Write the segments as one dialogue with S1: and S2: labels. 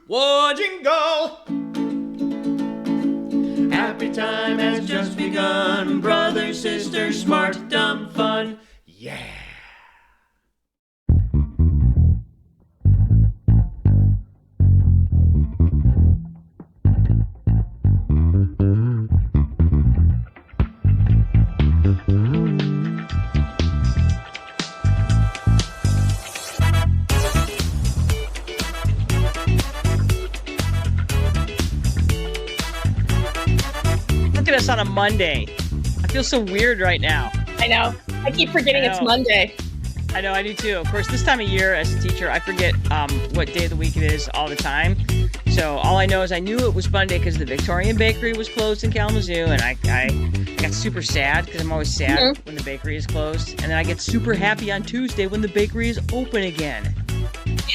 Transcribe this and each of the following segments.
S1: Whoa, jingle! Happy time has just begun. Brother, sister, smart, dumb, fun. Yeah!
S2: Look at us on a Monday. I feel so weird right now.
S3: I know. I keep forgetting it's Monday.
S2: I know, I do too. Of course, this time of year as a teacher, I forget what day of the week it is all the time. So all I know is I knew it was Monday because the Victorian Bakery was closed in Kalamazoo, and I got super sad because I'm always sad when the bakery is closed. And then I get super happy on Tuesday when the bakery is open again.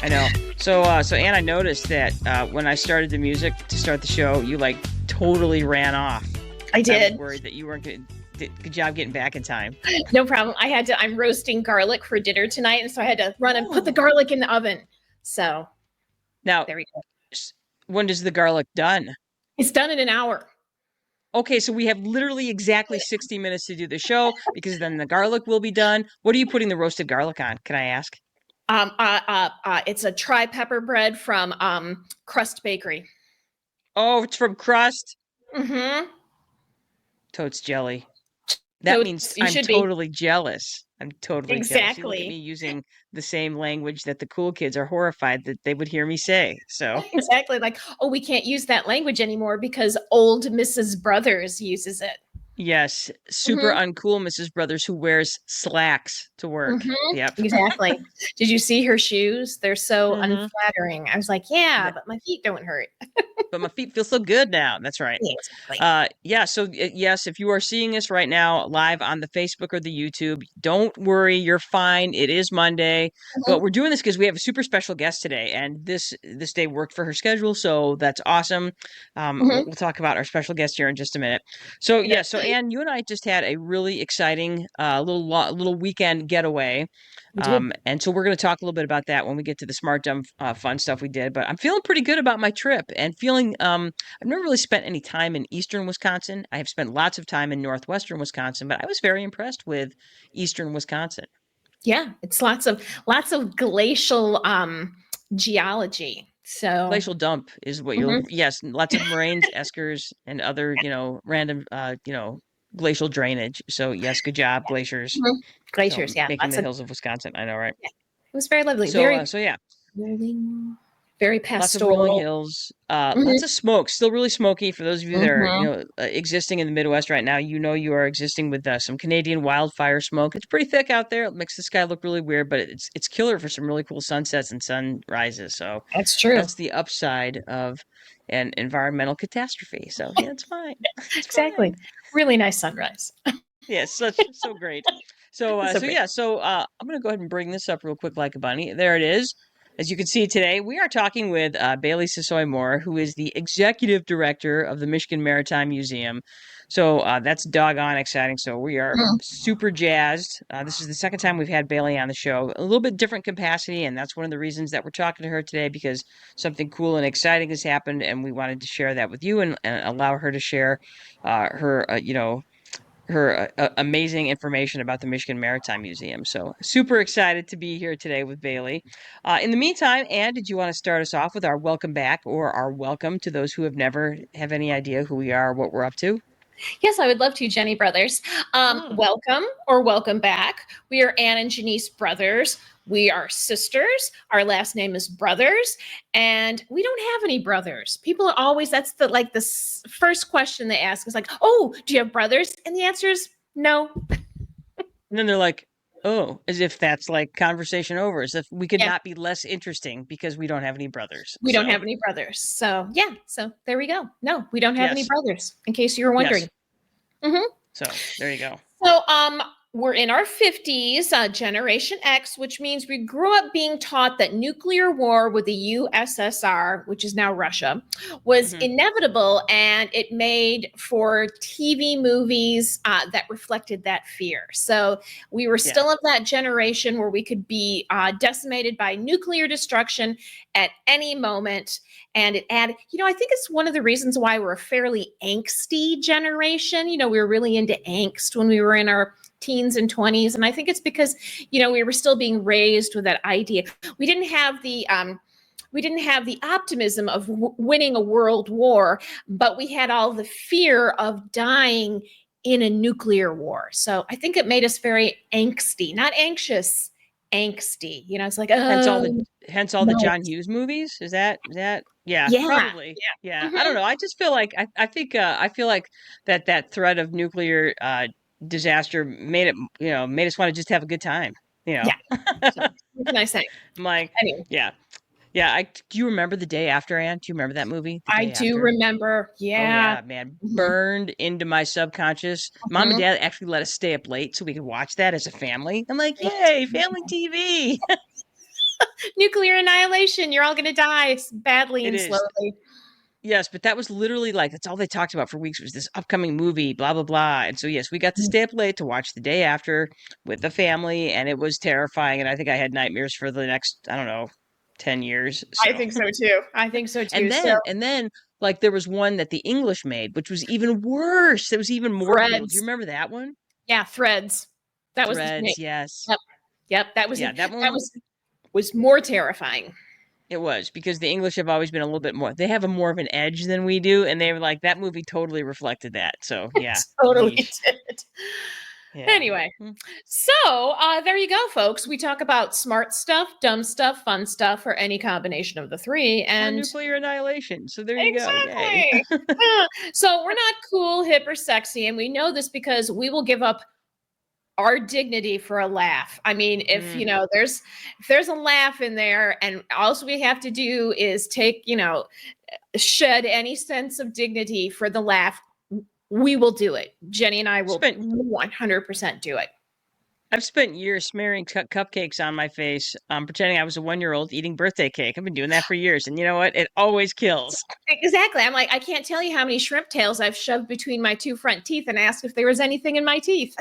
S2: I know. So Ann, I noticed that when I started the music to start the show, you like totally ran off.
S3: I did.
S2: I was worried that you weren't going to. Good job getting back in time.
S3: No problem. I'm roasting garlic for dinner tonight, and so I had to run and put the garlic in the oven. So
S2: now,
S3: there we go.
S2: When does the garlic done?
S3: It's done in an hour.
S2: Okay, so we have literally exactly 60 minutes to do the show because then the garlic will be done. What are you putting the roasted garlic on? Can I ask?
S3: It's a tri-pepper bread from Crust Bakery.
S2: Oh, it's from Crust?
S3: Mm-hmm.
S2: Totes jelly. That means I'm totally jealous. I'm totally jealous. You look at me using the same language that the cool kids are horrified that they would hear me say. So
S3: exactly, like, oh, we can't use that language anymore because old Mrs. Brothers uses it.
S2: Yes, super uncool Mrs. Brothers who wears slacks to work. Yep.
S3: Exactly. Did you see her shoes? They're so unflattering. I was like, yeah, but my feet don't hurt.
S2: But my feet feel so good now. That's right.
S3: Yeah, exactly.
S2: So yes, if you are seeing us right now live on the Facebook or the YouTube, don't worry, you're fine. It is Monday, but we're doing this because we have a super special guest today, and this day worked for her schedule, so that's awesome. We'll talk about our special guest here in just a minute. So so Ann, you and I just had a really exciting little weekend getaway. And so we're going to talk a little bit about that when we get to the smart, dumb, fun stuff we did. But I'm feeling pretty good about my trip and feeling I've never really spent any time in eastern Wisconsin. I have spent lots of time in northwestern Wisconsin, but I was very impressed with eastern Wisconsin.
S3: Yeah, it's lots of glacial geology. So
S2: glacial dump is what you'll lots of moraines, eskers, and other random glacial drainage. So yes, good job, glaciers.
S3: Glaciers, yeah,
S2: making the hills of Wisconsin. I know, right?
S3: Yeah. It was very lovely.
S2: So yeah,
S3: rolling, very pastoral.
S2: Lots of rolling hills, lots of smoke. Still really smoky for those of you that are existing in the Midwest right now. You are existing with some Canadian wildfire smoke. It's pretty thick out there. It makes the sky look really weird, but it's killer for some really cool sunsets and sunrises. So
S3: that's true.
S2: That's the upside of an environmental catastrophe. So yeah, it's fine.
S3: Exactly. Fine. Really nice sunrise.
S2: Yes, so great. So I'm going to go ahead and bring this up real quick like a bunny. There it is. As you can see today, we are talking with Bailey Sisoy-Moore, who is the executive director of the Michigan Maritime Museum. So that's doggone exciting. So we are super jazzed. This is the second time we've had Bailey on the show. A little bit different capacity, and that's one of the reasons that we're talking to her today, because something cool and exciting has happened, and we wanted to share that with you and allow her to share her amazing information about the Michigan Maritime Museum. So super excited to be here today with Bailey. In the meantime, Ann, did you want to start us off with our welcome back or our welcome to those who have any idea who we are or what we're up to?
S3: Yes, I would love to, Jenny Brothers. Welcome or welcome back. We are Ann and Janice Brothers. We are sisters. Our last name is Brothers, and we don't have any brothers. People are always, that's the first question they ask is like, oh, do you have brothers? And the answer is no.
S2: And then they're like, oh, as if that's like conversation over, as if we could not be less interesting because we don't have any brothers.
S3: We don't have any brothers. So yeah, so there we go. No, we don't have any brothers, in case you were wondering.
S2: So there you go.
S3: So we're in our 50s, Generation X, which means we grew up being taught that nuclear war with the USSR, which is now Russia, was inevitable, and it made for TV movies that reflected that fear. So we were still of that generation where we could be decimated by nuclear destruction at any moment. And it added, I think it's one of the reasons why we're a fairly angsty generation. We were really into angst when we were in our teens and 20s. And I think it's because, we were still being raised with that idea. We didn't have the optimism of winning a world war, but we had all the fear of dying in a nuclear war. So I think it made us very angsty, not anxious, angsty. It's like,
S2: hence all the John Hughes movies. Is that yeah, probably. Yeah. I don't know. I just feel like I think I feel like that threat of nuclear disaster made us want to just have a good time.
S3: Yeah. So, what can I say?
S2: I'm like,
S3: anyway.
S2: Yeah. Do you remember The Day After, Anne? Do you remember that movie?
S3: I do remember. Yeah.
S2: Oh yeah, man. Burned into my subconscious. Mom and Dad actually let us stay up late so we could watch that as a family. I'm like, yay, family TV.
S3: Nuclear annihilation. You're all going to die badly and slowly.
S2: Yes, but that was literally that's all they talked about for weeks was this upcoming movie, blah, blah, blah. And so, yes, we got to stay up late to watch The Day After with the family, and it was terrifying. And I think I had nightmares for the next, 10 years. So.
S3: I think so too.
S2: And then there was one that the English made, which was even worse. It was even more cool. Do you remember that one?
S3: Yeah, Threads. That was
S2: Threads, yes.
S3: Yep. That was
S2: that one
S3: was more terrifying.
S2: It was, because the English have always been a little bit more, they have more of an edge than we do. And they were like, that movie totally reflected that. So yeah.
S3: Totally did. Yeah. Anyway, so there you go, folks. We talk about smart stuff, dumb stuff, fun stuff, or any combination of the three. And
S2: nuclear annihilation. So there you go.
S3: Yay. So we're not cool, hip, or sexy. And we know this because we will give up our dignity for a laugh. I mean, if there's a laugh in there, and all we have to do is take, shed any sense of dignity for the laugh, we will do it. Jenny and I will 100% do it.
S2: I've spent years smearing cupcakes on my face, pretending I was a 1-year-old eating birthday cake. I've been doing that for years, and you know what? It always kills.
S3: Exactly. I'm like, I can't tell you how many shrimp tails I've shoved between my two front teeth and asked if there was anything in my teeth.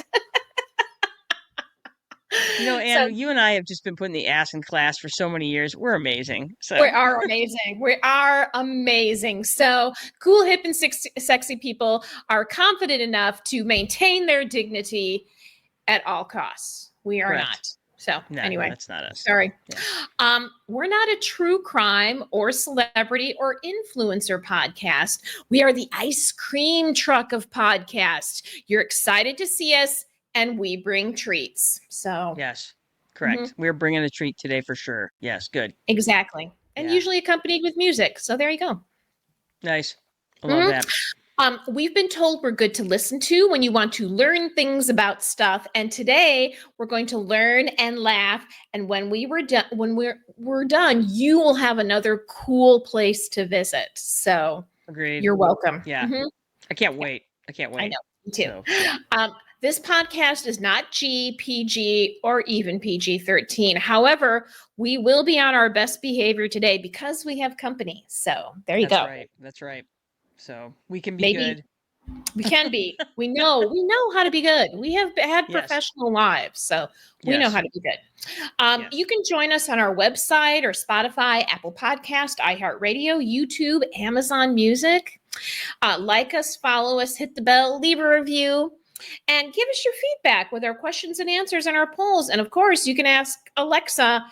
S2: Anne, you and I have just been putting the ass in class for so many years. We're amazing. So
S3: we are amazing. We are amazing. So cool, hip, and sexy people are confident enough to maintain their dignity at all costs. We are not. So anyway,
S2: that's not us.
S3: Sorry. Yeah. We're not a true crime or celebrity or influencer podcast. We are the ice cream truck of podcasts. You're excited to see us, and we bring treats. So
S2: yes, correct. We're bringing a treat today for sure. Yes, good.
S3: Exactly. And usually accompanied with music. So there you go.
S2: Nice. I love that.
S3: We've been told we're good to listen to when you want to learn things about stuff. And today we're going to learn and laugh. And when we're done, you will have another cool place to visit. So
S2: agreed.
S3: You're welcome.
S2: Yeah. I can't wait. I know.
S3: Me too. So, yeah. This podcast is not G, PG, or even PG-13. However, we will be on our best behavior today because we have company. So there you go.
S2: That's right. So we can be good.
S3: We can be. We know how to be good. We have had professional lives, so we know how to be good. You can join us on our website or Spotify, Apple Podcast, iHeartRadio, YouTube, Amazon Music. Like us, follow us, hit the bell, leave a review, and give us your feedback with our questions and answers and our polls. And of course, you can ask Alexa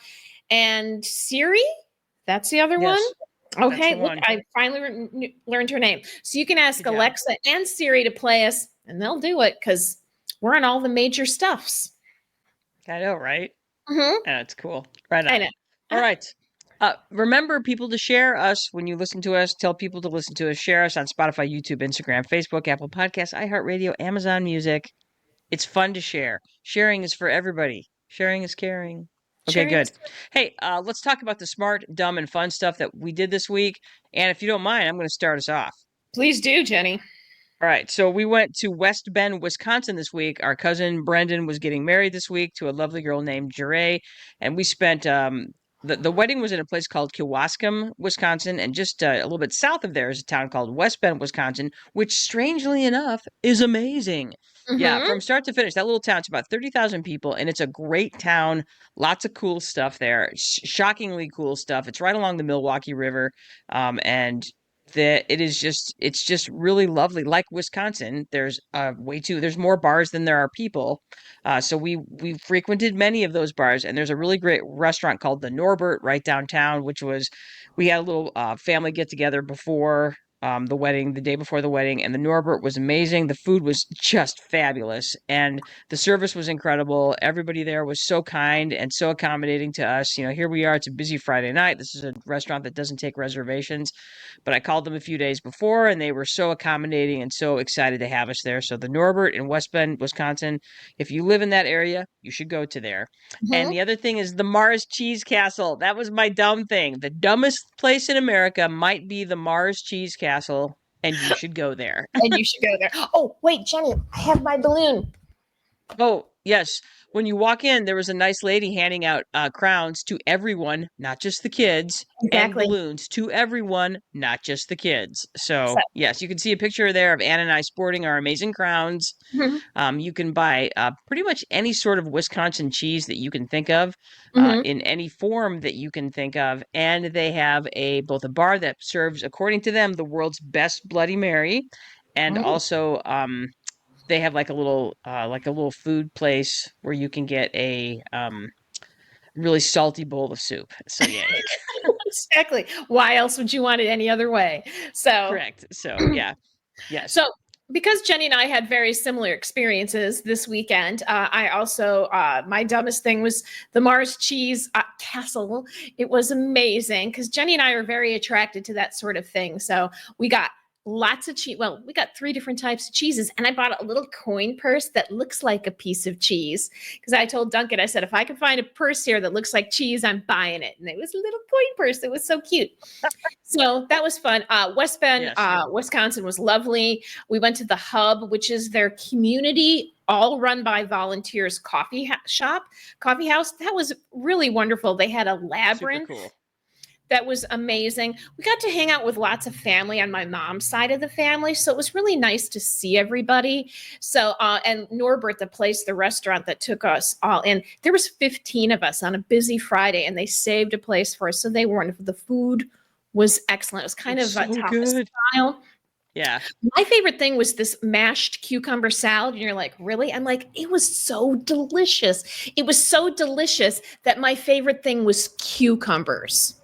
S3: and Siri. That's the other one. Okay, look, I finally learned her name. So you can ask Alexa and Siri to play us, and they'll do it because we're on all the major stuffs.
S2: I know, right?
S3: Yeah,
S2: it's cool. Right on.
S3: I know.
S2: All right. Remember, people, to share us when you listen to us. Tell people to listen to us. Share us on Spotify, YouTube, Instagram, Facebook, Apple Podcasts, iHeartRadio, Amazon Music. It's fun to share. Sharing is for everybody. Sharing is caring. Okay, good. Hey, let's talk about the smart, dumb, and fun stuff that we did this week. And if you don't mind, I'm going to start us off.
S3: Please do, Jenny.
S2: All right, so we went to West Bend, Wisconsin this week. Our cousin Brendan was getting married this week to a lovely girl named Jure, and we spent the wedding was in a place called Kewaskum, Wisconsin, and just a little bit south of there is a town called West Bend, Wisconsin, which strangely enough is amazing. Yeah,
S3: Mm-hmm.
S2: from start to finish, that little town, it's about 30,000 people, and it's a great town. Lots of cool stuff there, shockingly cool stuff. It's right along the Milwaukee River, and that it's just really lovely. Like Wisconsin, there's there's more bars than there are people. So we frequented many of those bars, and there's a really great restaurant called the Norbert right downtown, which was we had a little family get together before the wedding, the day before the wedding, and the Norbert was amazing. The food was just fabulous, and the service was incredible. Everybody there was so kind and so accommodating to us. You know, here we are, it's a busy Friday night. This is a restaurant that doesn't take reservations, but I called them a few days before and they were so accommodating and so excited to have us there. So the Norbert in West Bend, Wisconsin, if you live in that area, you should go to there. And
S3: Mm-hmm.
S2: the other thing is the Mars Cheese Castle. That was my dumb thing. The dumbest place in America might be the Mars Cheese Castle, and you should go there.
S3: And you should go there. Oh, wait, Jenny, I have my balloon.
S2: Oh, yes. When you walk in, there was a nice lady handing out crowns to everyone, not just the kids, and
S3: Exactly.
S2: balloons to everyone, not just the kids.
S3: So,
S2: So, yes, you can see a picture there of Anna and I sporting our amazing crowns.
S3: mhm,
S2: You can buy pretty much any sort of Wisconsin cheese that you can think of,
S3: mhm,
S2: in any form that you can think of, and they have both a bar that serves, according to them, the world's best Bloody Mary, and
S3: mhm.
S2: also they have like a little food place where you can get a really salty bowl of soup. So yay.
S3: Exactly. Why else would you want it any other way? So,
S2: Correct. So yeah. Yes.
S3: so because Jenny and I had very similar experiences this weekend, I also my dumbest thing was the Mars Cheese Castle. It was amazing because Jenny and I are very attracted to that sort of thing. So we got lots of cheese. Well, we got 3 different types of cheeses, and I bought a little coin purse that looks like a piece of cheese because I told Duncan, I said, if I can find a purse here that looks like cheese, I'm buying it. And it was a little coin purse. It was so cute. So that was fun. West Bend,
S2: Yes.
S3: Wisconsin was lovely. We went to the Hub, which is their community, all run by volunteers coffee house. That was really wonderful. They had a
S2: Super
S3: labyrinth
S2: cool.
S3: that was amazing. We got to hang out with lots of family on my mom's side of the family, so it was really nice to see everybody. So and Norbert, the restaurant that took us all in, there was 15 of us on a busy Friday, and they saved a place for us, so they were wonderful. The food was excellent. It was kind
S2: It's
S3: of
S2: so
S3: tapas
S2: good.
S3: style.
S2: Yeah.
S3: My favorite thing was this mashed cucumber salad. And you're like, really? I'm like, it was so delicious. It was so delicious that my favorite thing was cucumbers.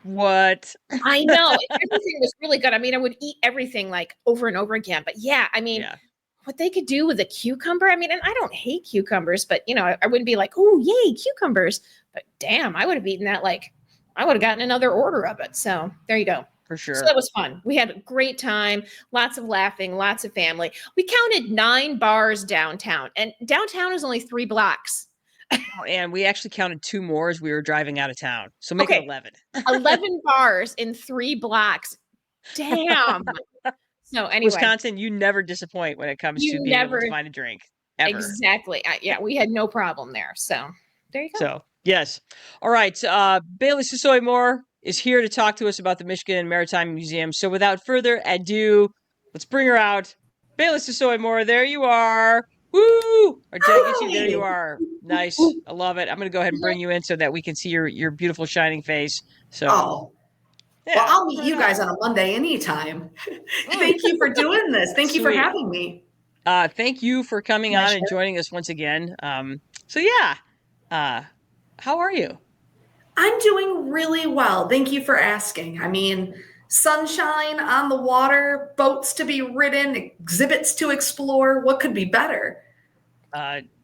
S2: What?
S3: I know. Everything was really good. I mean, I would eat everything like over and over again. But yeah, I mean,
S2: Yeah,
S3: what they could do with a cucumber. I mean, and I don't hate cucumbers, but I wouldn't be like, oh, yay, cucumbers. But damn, I would have eaten that like I would have gotten another order of it. So there you go.
S2: for
S3: So
S2: sure.
S3: that was fun. We had a great time, lots of laughing, lots of family. We counted 9 bars downtown, and downtown is only 3 blocks.
S2: Oh, and we actually counted 2 more as we were driving out of town. So make it
S3: Okay,
S2: 11.
S3: 11 bars in 3 blocks. Damn. So anyway,
S2: Wisconsin, you never disappoint when it comes
S3: you
S2: to being able
S3: never
S2: to find a drink ever.
S3: exactly. Yeah, we had no problem there. So there you go.
S2: So, yes. All right. Bailey Sisoy-Moore is here to talk to us about the Michigan Maritime Museum. So, without further ado, let's bring her out. Bailey Sisoy-Moore, there you are. Woo! Or did I get you? There you are. Nice. I love it. I'm going to go ahead and bring you in so that we can see your beautiful shining face. So,
S4: Oh,
S2: yeah.
S4: well, I'll meet you guys on a Monday anytime. Thank you for doing this. Thank you for
S2: Sweet.
S4: having me.
S2: Thank you for coming on and joining us once again. So, yeah. How are you?
S4: I'm doing really well. Thank you for asking. I mean, sunshine on the water, boats to be ridden, exhibits to explore. What could be better?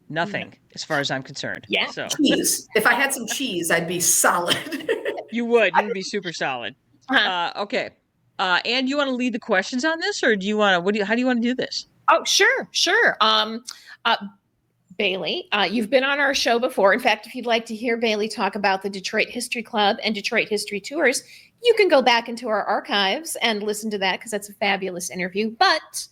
S2: Nothing, as far as I'm concerned.
S3: Yeah.
S2: So
S4: Cheese. If I had some cheese, I'd be solid.
S2: you would. You'd be super solid. Okay. And you want to lead the questions on this, or do you want to? How do you want to do this?
S3: Oh, sure. Bailey, you've been on our show before. In fact, if you'd like to hear Bailey talk about the Detroit History Club and Detroit History Tours, you can go back into our archives and listen to that because that's a fabulous interview. But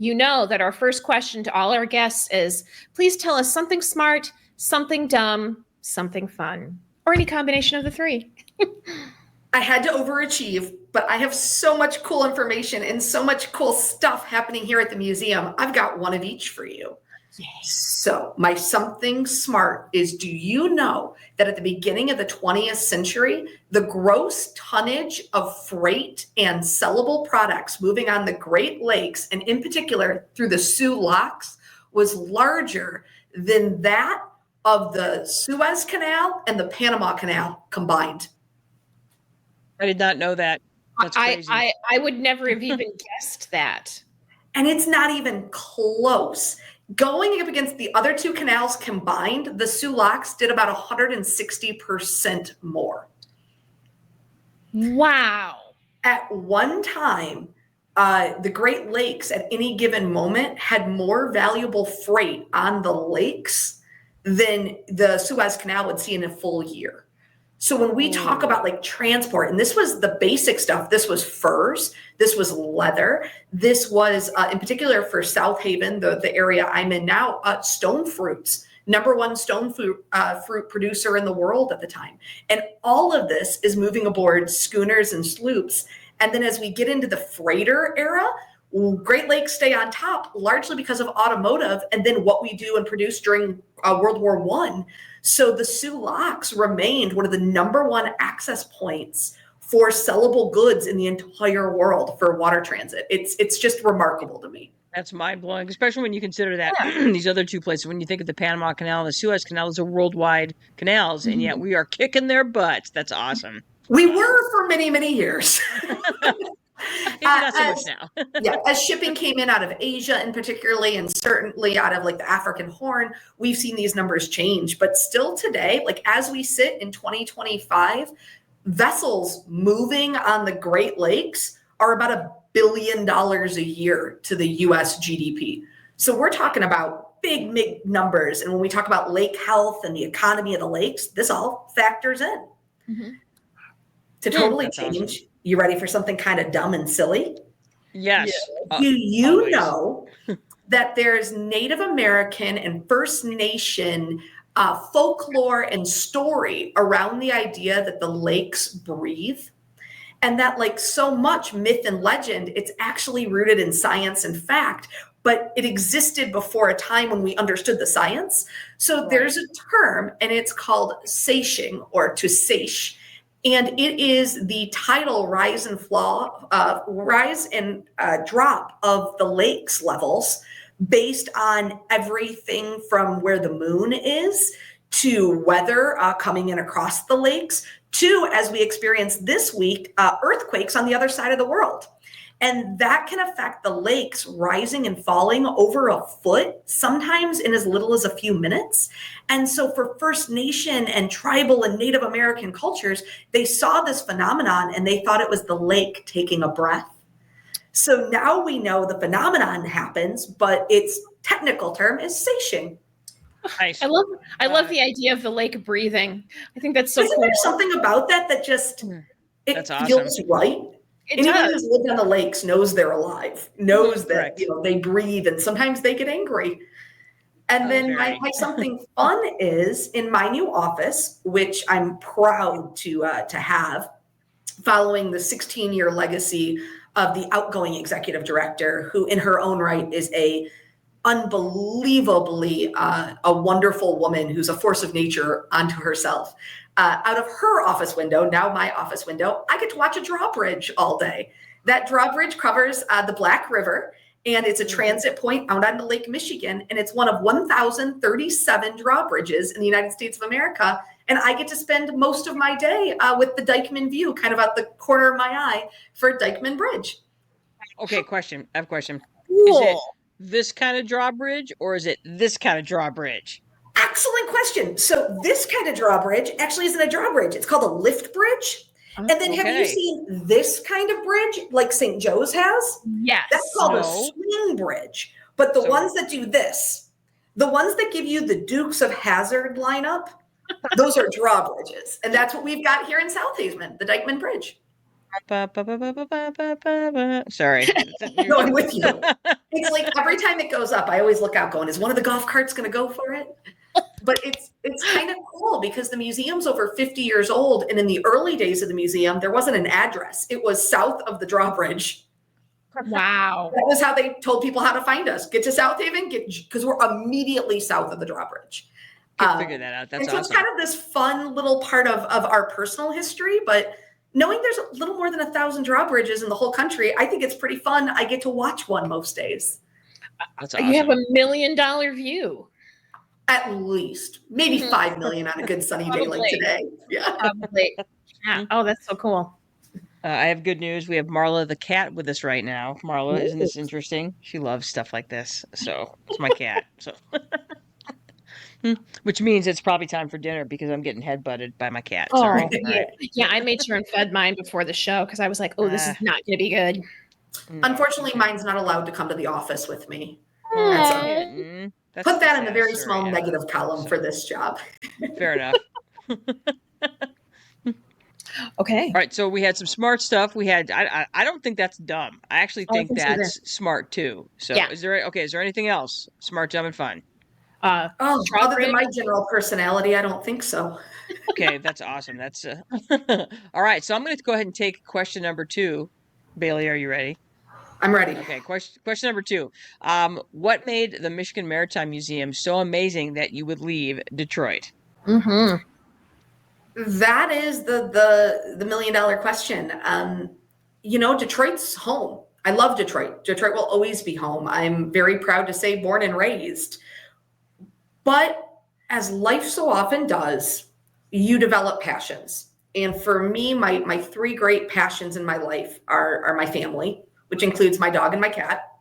S3: you know that our first question to all our guests is, please tell us something smart, something dumb, something fun, or any combination of the three.
S4: I had to overachieve, but I have so much cool information and so much cool stuff happening here at the museum. I've got one of each for you.
S3: Yay.
S4: So my something smart is, do you know that at the beginning of the 20th century, the gross tonnage of freight and sellable products moving on the Great Lakes, and in particular through the Soo Locks, was larger than that of the Suez Canal and the Panama Canal combined?
S2: I did not know that. That's crazy.
S3: I would never have even guessed that.
S4: And it's not even close. Going up against the other two canals combined, the Soo Locks did about 160% more.
S3: Wow.
S4: At one time, the Great Lakes at any given moment had more valuable freight on the lakes than the Suez Canal would see in a full year. So when we talk about like transport, and this was the basic stuff, this was furs, this was leather, this was in particular for South Haven, the area I'm in now, stone fruits, #1 stone fruit producer in the world at the time. And all of this is moving aboard schooners and sloops. And then as we get into the freighter era, Great Lakes stay on top largely because of automotive and then what we do and produce during World War I. So the Soo Locks remained one of the #1 access points for sellable goods in the entire world for water transit. It's just remarkable to me.
S2: That's mind-blowing, especially when you consider that these other two places, when you think of the Panama Canal and the Suez Canal, those are worldwide canals, and yet we are kicking their butts. That's awesome.
S4: We were for many, many years.
S2: Maybe not so much now.
S4: Yeah, as shipping came in out of Asia and particularly, and certainly out of like the African Horn, we've seen these numbers change. But still today, like as we sit in 2025, vessels moving on the Great Lakes are about $1 billion a year to the US GDP. So we're talking about big, big numbers. And when we talk about lake health and the economy of the lakes, this all factors in. To totally change.
S2: Awesome.
S4: You ready for something kind of dumb and silly?
S2: Yes.
S4: Do you
S2: Always.
S4: know that there's Native American and First Nation folklore and story around the idea that the lakes breathe? And that like so much myth and legend, it's actually rooted in science and fact, but it existed before a time when we understood the science. So there's a term and it's called sashing or to sash. And it is the tidal rise and drop of the lakes levels based on everything from where the moon is to weather coming in across the lakes to, as we experienced this week, earthquakes on the other side of the world. And that can affect the lakes rising and falling over a foot, sometimes in as little as a few minutes. And so for First Nation and tribal and Native American cultures, they saw this phenomenon and they thought it was the lake taking a breath. So now we know the phenomenon happens, but its technical term is sashing.
S2: Nice.
S3: I love the idea of the lake breathing. I think that's so
S4: Isn't
S3: cool.
S4: there something about that just, it
S2: That's awesome.
S4: feels right?
S3: It
S4: Anyone
S3: does.
S4: who's lived on the lakes knows they're alive, knows that
S2: Correct.
S4: they breathe, and sometimes they get angry. And then my something fun is in my new office, which I'm proud to have, following the 16-year legacy of the outgoing executive director, who in her own right is a unbelievably a wonderful woman who's a force of nature unto herself. Out of her office window, now my office window, I get to watch a drawbridge all day. That drawbridge covers the Black River, and it's a transit point out on the Lake Michigan, and it's one of 1,037 drawbridges in the United States of America. And I get to spend most of my day with the Dykeman view, kind of out the corner of my eye for Dykeman Bridge.
S2: Okay, question. I have a question.
S3: Cool.
S2: Is it this kind of drawbridge or is it this kind of drawbridge?
S4: Excellent question. So this kind of drawbridge actually isn't a drawbridge. It's called a lift bridge. And then have you seen this kind of bridge like St. Joe's has?
S3: Yes.
S4: That's called
S2: No.
S4: a swing bridge. But the ones that do this, the ones that give you the Dukes of Hazzard lineup, those are drawbridges. And that's what we've got here in South Haven, the Dykeman Bridge.
S2: Sorry.
S4: No, I'm with you. It's like every time it goes up, I always look out going, is one of the golf carts going to go for it? But it's kind of cool because the museum's over 50 years old. And in the early days of the museum, there wasn't an address. It was south of the drawbridge.
S3: Wow.
S4: That was how they told people how to find us. Get to South Haven, because we're immediately south of the drawbridge.
S2: Can figure that out. That's
S4: and so
S2: awesome.
S4: it's kind of this fun little part of our personal history, but knowing there's a little more than 1,000 drawbridges in the whole country, I think it's pretty fun. I get to watch one most days.
S2: That's awesome.
S3: You have $1 million view.
S4: At least. Maybe 5 million on a good sunny day like today. Yeah.
S3: Probably. Yeah. Oh, that's so cool.
S2: I have good news. We have Marla the cat with us right now. Marla, isn't this interesting? She loves stuff like this. So it's my cat. So, which means it's probably time for dinner because I'm getting headbutted by my cat. Sorry.
S3: Yeah. Yeah, I made sure and fed mine before the show because I was like, oh, this is not going to be good.
S4: Unfortunately, mine's not allowed to come to the office with me.
S2: Put
S4: that in the very small negative column for this job.
S2: Fair enough.
S3: Okay.
S2: All right. So we had some smart stuff. We had, I don't think that's dumb. I actually think that's smart too. So is there anything else? Smart, dumb, and fun.
S4: Other than my general personality, I don't think so.
S2: Okay. That's awesome. That's all right. So I'm going to go ahead and take question number 2. Bailey, are you ready?
S4: I'm ready.
S2: Okay. Question number 2. What made the Michigan Maritime Museum so amazing that you would leave Detroit?
S3: Mm-hmm.
S4: That is the $1 million question. Detroit's home. I love Detroit. Detroit will always be home. I'm very proud to say born and raised. But as life so often does, you develop passions. And for me, my 3 great passions in my life are my family, which includes my dog and my cat,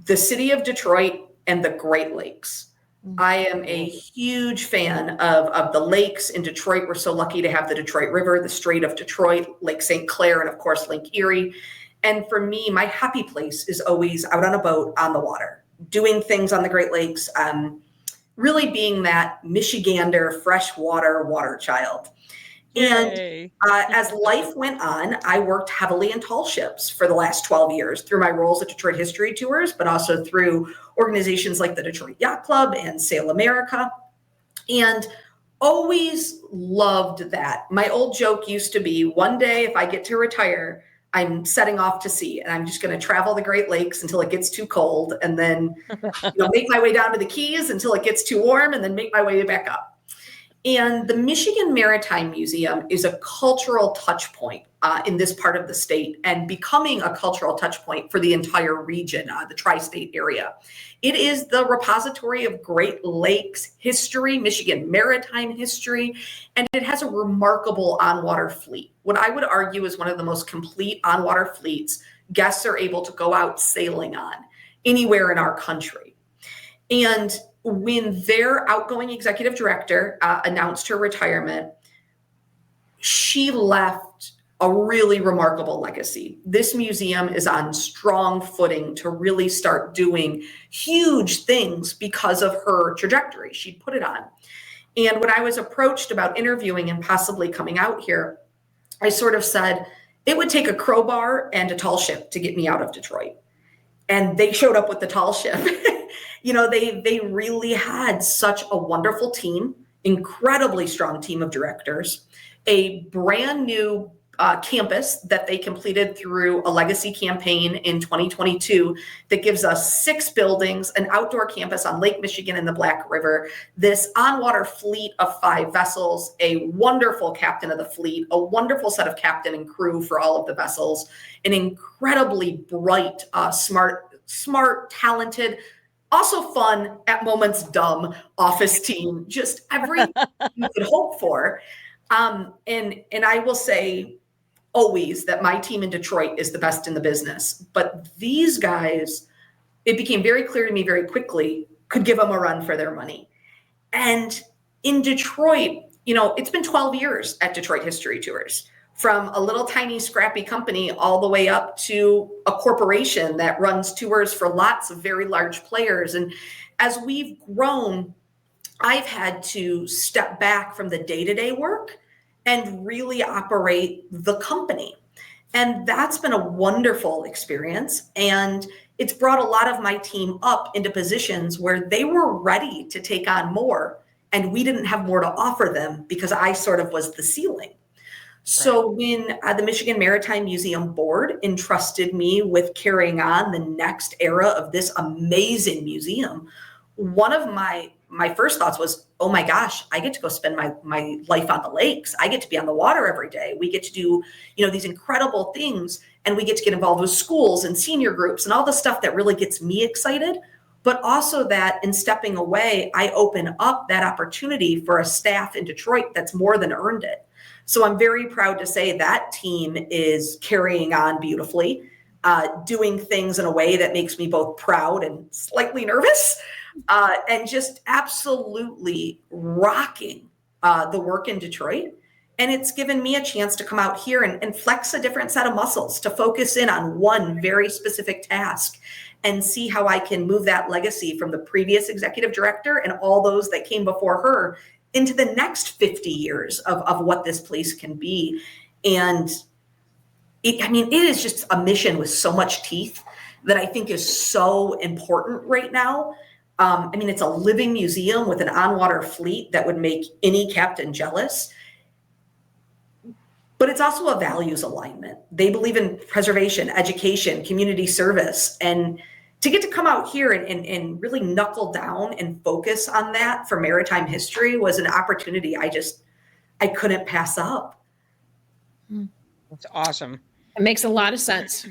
S4: the city of Detroit, and the Great Lakes. I am a huge fan of the lakes in Detroit. We're so lucky to have the Detroit River, the Strait of Detroit, Lake St. Clair, and of course, Lake Erie. And for me, my happy place is always out on a boat on the water, doing things on the Great Lakes, really being that Michigander freshwater water child. And as life went on, I worked heavily in tall ships for the last 12 years through my roles at Detroit History Tours, but also through organizations like the Detroit Yacht Club and Sail America, and always loved that. My old joke used to be, one day if I get to retire, I'm setting off to sea and I'm just going to travel the Great Lakes until it gets too cold, and then make my way down to the Keys until it gets too warm, and then make my way back up. And the Michigan Maritime Museum is a cultural touch point in this part of the state, and becoming a cultural touch point for the entire region, the tri-state area. It is the repository of Great Lakes history, Michigan maritime history, and it has a remarkable on-water fleet. What I would argue is one of the most complete on-water fleets guests are able to go out sailing on anywhere in our country. And when their outgoing executive director announced her retirement, she left a really remarkable legacy. This museum is on strong footing to really start doing huge things because of her trajectory she'd put it on. And when I was approached about interviewing and possibly coming out here, I sort of said, it would take a crowbar and a tall ship to get me out of Detroit. And they showed up with the tall ship. They really had such a wonderful team, incredibly strong team of directors, a brand new campus that they completed through a legacy campaign in 2022 that gives us 6 buildings, an outdoor campus on Lake Michigan and the Black River, this on-water fleet of 5 vessels, a wonderful captain of the fleet, a wonderful set of captain and crew for all of the vessels, an incredibly bright, smart, talented, also fun, at moments dumb office team, just everything you could hope for. And I will say always that my team in Detroit is the best in the business. But these guys, it became very clear to me very quickly, could give them a run for their money. And in Detroit, it's been 12 years at Detroit History Tours. From a little tiny scrappy company all the way up to a corporation that runs tours for lots of very large players. And as we've grown, I've had to step back from the day-to-day work and really operate the company. And that's been a wonderful experience. And it's brought a lot of my team up into positions where they were ready to take on more. And we didn't have more to offer them because I sort of was the ceiling. So when the Michigan Maritime Museum board entrusted me with carrying on the next era of this amazing museum, one of my first thoughts was, oh my gosh, I get to go spend my life on the lakes. I get to be on the water every day. We get to do, these incredible things, and we get to get involved with schools and senior groups and all the stuff that really gets me excited. But also that in stepping away, I open up that opportunity for a staff in Detroit that's more than earned it. So I'm very proud to say that team is carrying on beautifully, doing things in a way that makes me both proud and slightly nervous, and just absolutely rocking the work in Detroit. And it's given me a chance to come out here and flex a different set of muscles, to focus in on one very specific task and see how I can move that legacy from the previous executive director and all those that came before her into the next 50 years of what this place can be. And it is just a mission with so much teeth that I think is so important right now. It's a living museum with an on-water fleet that would make any captain jealous. But it's also a values alignment. They believe in preservation, education, community service. And to get to come out here and really knuckle down and focus on that for maritime history was an opportunity I couldn't pass up.
S2: That's awesome.
S3: It makes a lot of sense.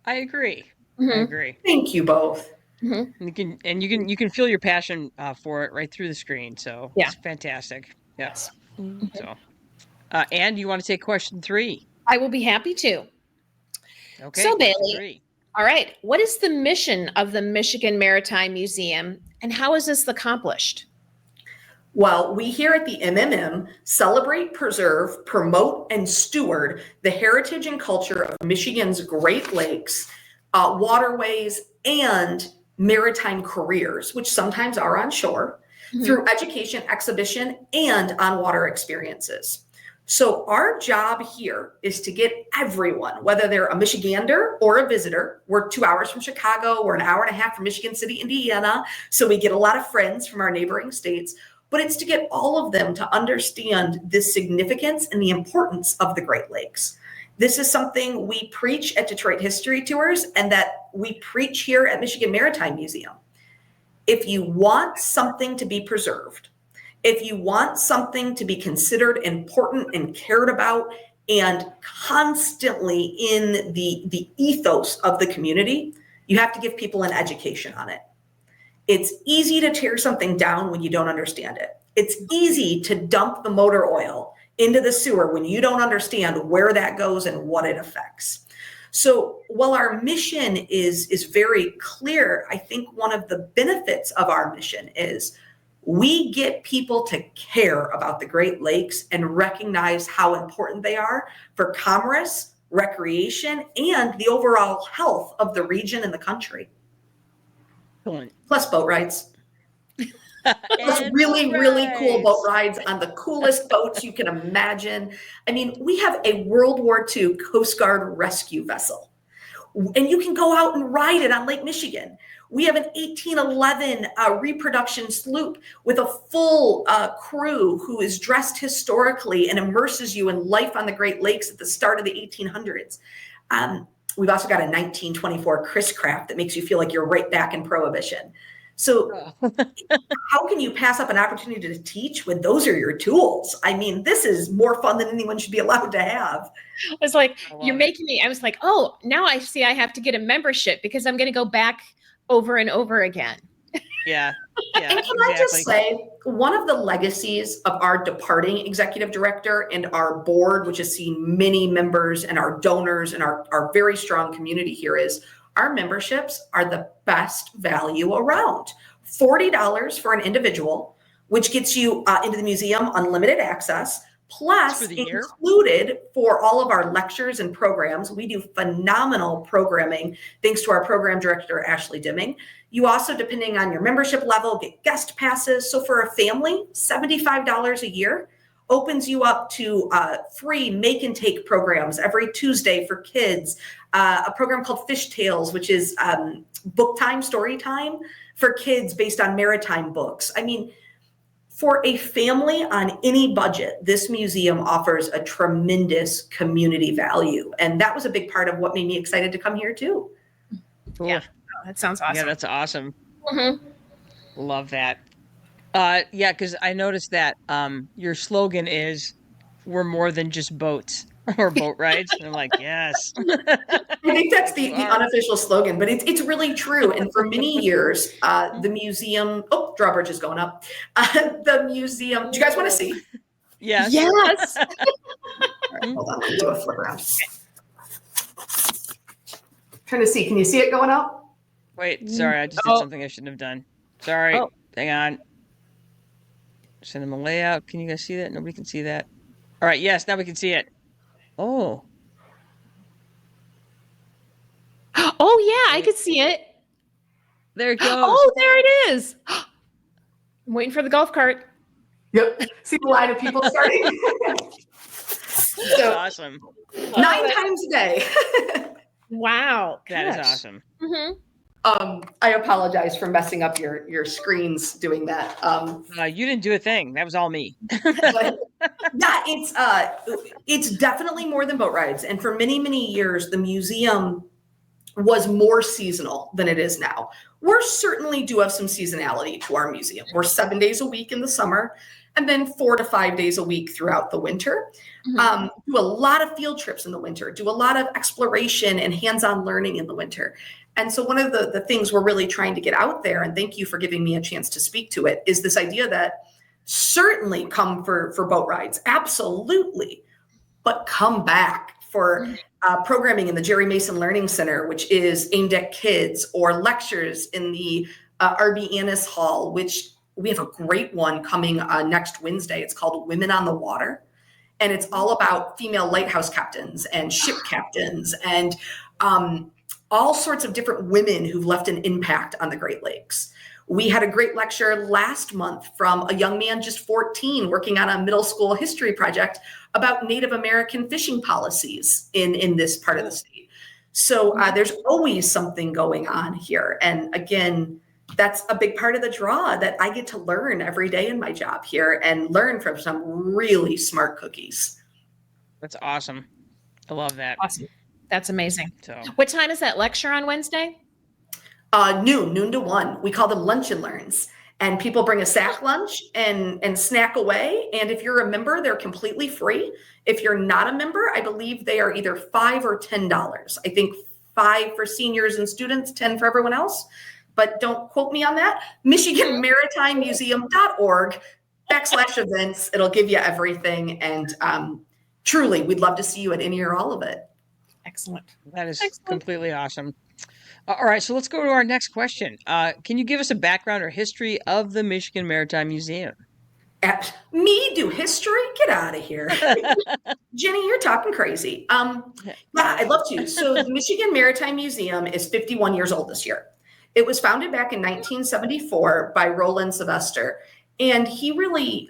S2: I agree.
S3: Mm-hmm.
S2: I agree.
S4: Thank you both.
S3: Mm-hmm.
S2: You can feel your passion for it right through the screen. So
S3: yeah,
S2: it's fantastic.
S3: Yes.
S2: Mm-hmm. So, Anne, you want to take question 3?
S3: I will be happy to.
S2: Okay.
S3: So Bailey. All right. What is the mission of the Michigan Maritime Museum, and how is this accomplished?
S4: Well, we here at the MMM celebrate, preserve, promote, and steward the heritage and culture of Michigan's Great Lakes, waterways, and maritime careers, which sometimes are on shore, through education, exhibition, and on-water experiences. So our job here is to get everyone, whether they're a Michigander or a visitor. We're 2 hours from Chicago. We're an hour and a half from Michigan City, Indiana. So we get a lot of friends from our neighboring states. But it's to get all of them to understand the significance and the importance of the Great Lakes. This is something we preach at Detroit History Tours and that we preach here at Michigan Maritime Museum. If you want something to be preserved, if you want something to be considered important and cared about and constantly in the ethos of the community, you have to give people an education on it. It's easy to tear something down when you don't understand it. It's easy to dump the motor oil into the sewer when you don't understand where that goes and what it affects. So while our mission is very clear, I think one of the benefits of our mission is we get people to care about the Great Lakes and recognize how important they are for commerce, recreation, and the overall health of the region and the country. Plus boat rides. Plus really, really cool boat rides on the coolest boats you can imagine. We have a World War II Coast Guard rescue vessel, and you can go out and ride it on Lake Michigan. We have an 1811 reproduction sloop with a full crew who is dressed historically and immerses you in life on the Great Lakes at the start of the 1800s. We've also got a 1924 Chris Craft that makes you feel like you're right back in Prohibition. So how can you pass up an opportunity to teach when those are your tools? This is more fun than anyone should be allowed to have.
S3: I was like, you're making me, I was like, oh, now I see I have to get a membership because I'm going to go back over and over again.
S2: Yeah.
S4: And can I just say, one of the legacies of our departing executive director and our board, which has seen many members and our donors and our very strong community here, is our memberships are the best value around. $40 for an individual, which gets you into the museum unlimited access, plus included for all of our lectures and programs. We do phenomenal programming thanks to our program director, Ashley Dimming. You also, depending on your membership level, get guest passes. So for a family, $75 a year. opens you up to free make and take programs every Tuesday for kids, a program called Fish Tales, which is book time, story time for kids based on maritime books. I mean, for a family on any budget, this museum offers a tremendous community value. And that was a big part of what made me excited to come here too.
S2: Cool.
S3: Yeah. Oh, that sounds awesome.
S2: Yeah, that's awesome.
S3: Mhm.
S2: Love that. Yeah, because I noticed that your slogan is "We're more than just boats or boat rides." And I'm like, yes.
S4: I think that's the
S2: You are.
S4: unofficial slogan, but it's really true. And for many years, the museum, drawbridge is going up. The museum, do you guys want to see?
S2: Yes.
S3: Yes.
S4: All right, hold on, let me do a flip around. Trying to see, can you see it going up?
S2: Wait, sorry, I just did something I shouldn't have done. Sorry.
S3: Oh.
S2: Hang on. Cinema layout. Can you guys see that? Nobody can see that. All right. Yes, now we can see it. Oh.
S3: Oh, yeah, I could see it.
S2: There it goes.
S3: Oh, there it is. I'm waiting for the golf cart.
S4: Yep. See the line of people starting?
S2: That's
S4: So
S2: awesome.
S4: 9 times a day.
S3: Wow.
S2: That is
S3: gosh.
S2: awesome.
S3: Mhm.
S4: I apologize for messing up your screens doing that.
S2: You didn't do a thing. That was all me.
S4: But yeah, it's definitely more than boat rides. And for many, many years, the museum was more seasonal than it is now. We certainly do have some seasonality to our museum. We're 7 days a week in the summer, and then 4 to 5 days a week throughout the winter. Do a lot of field trips in the winter, do a lot of exploration and hands-on learning in the winter. And so one of the things we're really trying to get out there, and thank you for giving me a chance to speak to it, is this idea that certainly come for boat rides, absolutely, but come back for programming in the Jerry Mason Learning Center, which is aimed at kids, or lectures in the R.B. Annis Hall, which we have a great one coming next Wednesday. It's called Women on the Water. And it's all about female lighthouse captains and ship captains and all sorts of different women who've left an impact on the Great Lakes. We had a great lecture last month from a young man, just 14, working on a middle school history project about Native American fishing policies in this part of the state. So there's always something going on here. And again, that's a big part of the draw, that I get to learn every day in my job here and learn from some really smart cookies.
S2: That's awesome. I love that.
S3: Awesome. That's amazing.
S2: So
S3: What time is that lecture on Wednesday?
S4: Noon to 1. We call them lunch and learns. And people bring a sack lunch and snack away. And if you're a member, they're completely free. If you're not a member, I believe they are either $5 or $10. I think 5 for seniors and students, 10 for everyone else. But don't quote me on that. Michigan Maritime Museum.org/events. It'll give you everything. And truly, we'd love to see you at any or all of it.
S3: Excellent.
S2: that is
S3: Excellent.
S2: completely awesome. All right, so let's go to our next question. Can you give us a background or history of the Michigan Maritime Museum?
S4: Me do history? Get out of here. Jenny, you're talking crazy. Yeah, I'd love to. So the Michigan Maritime Museum is 51 years old this year. It was founded back in 1974 by Roland Sylvester. And he really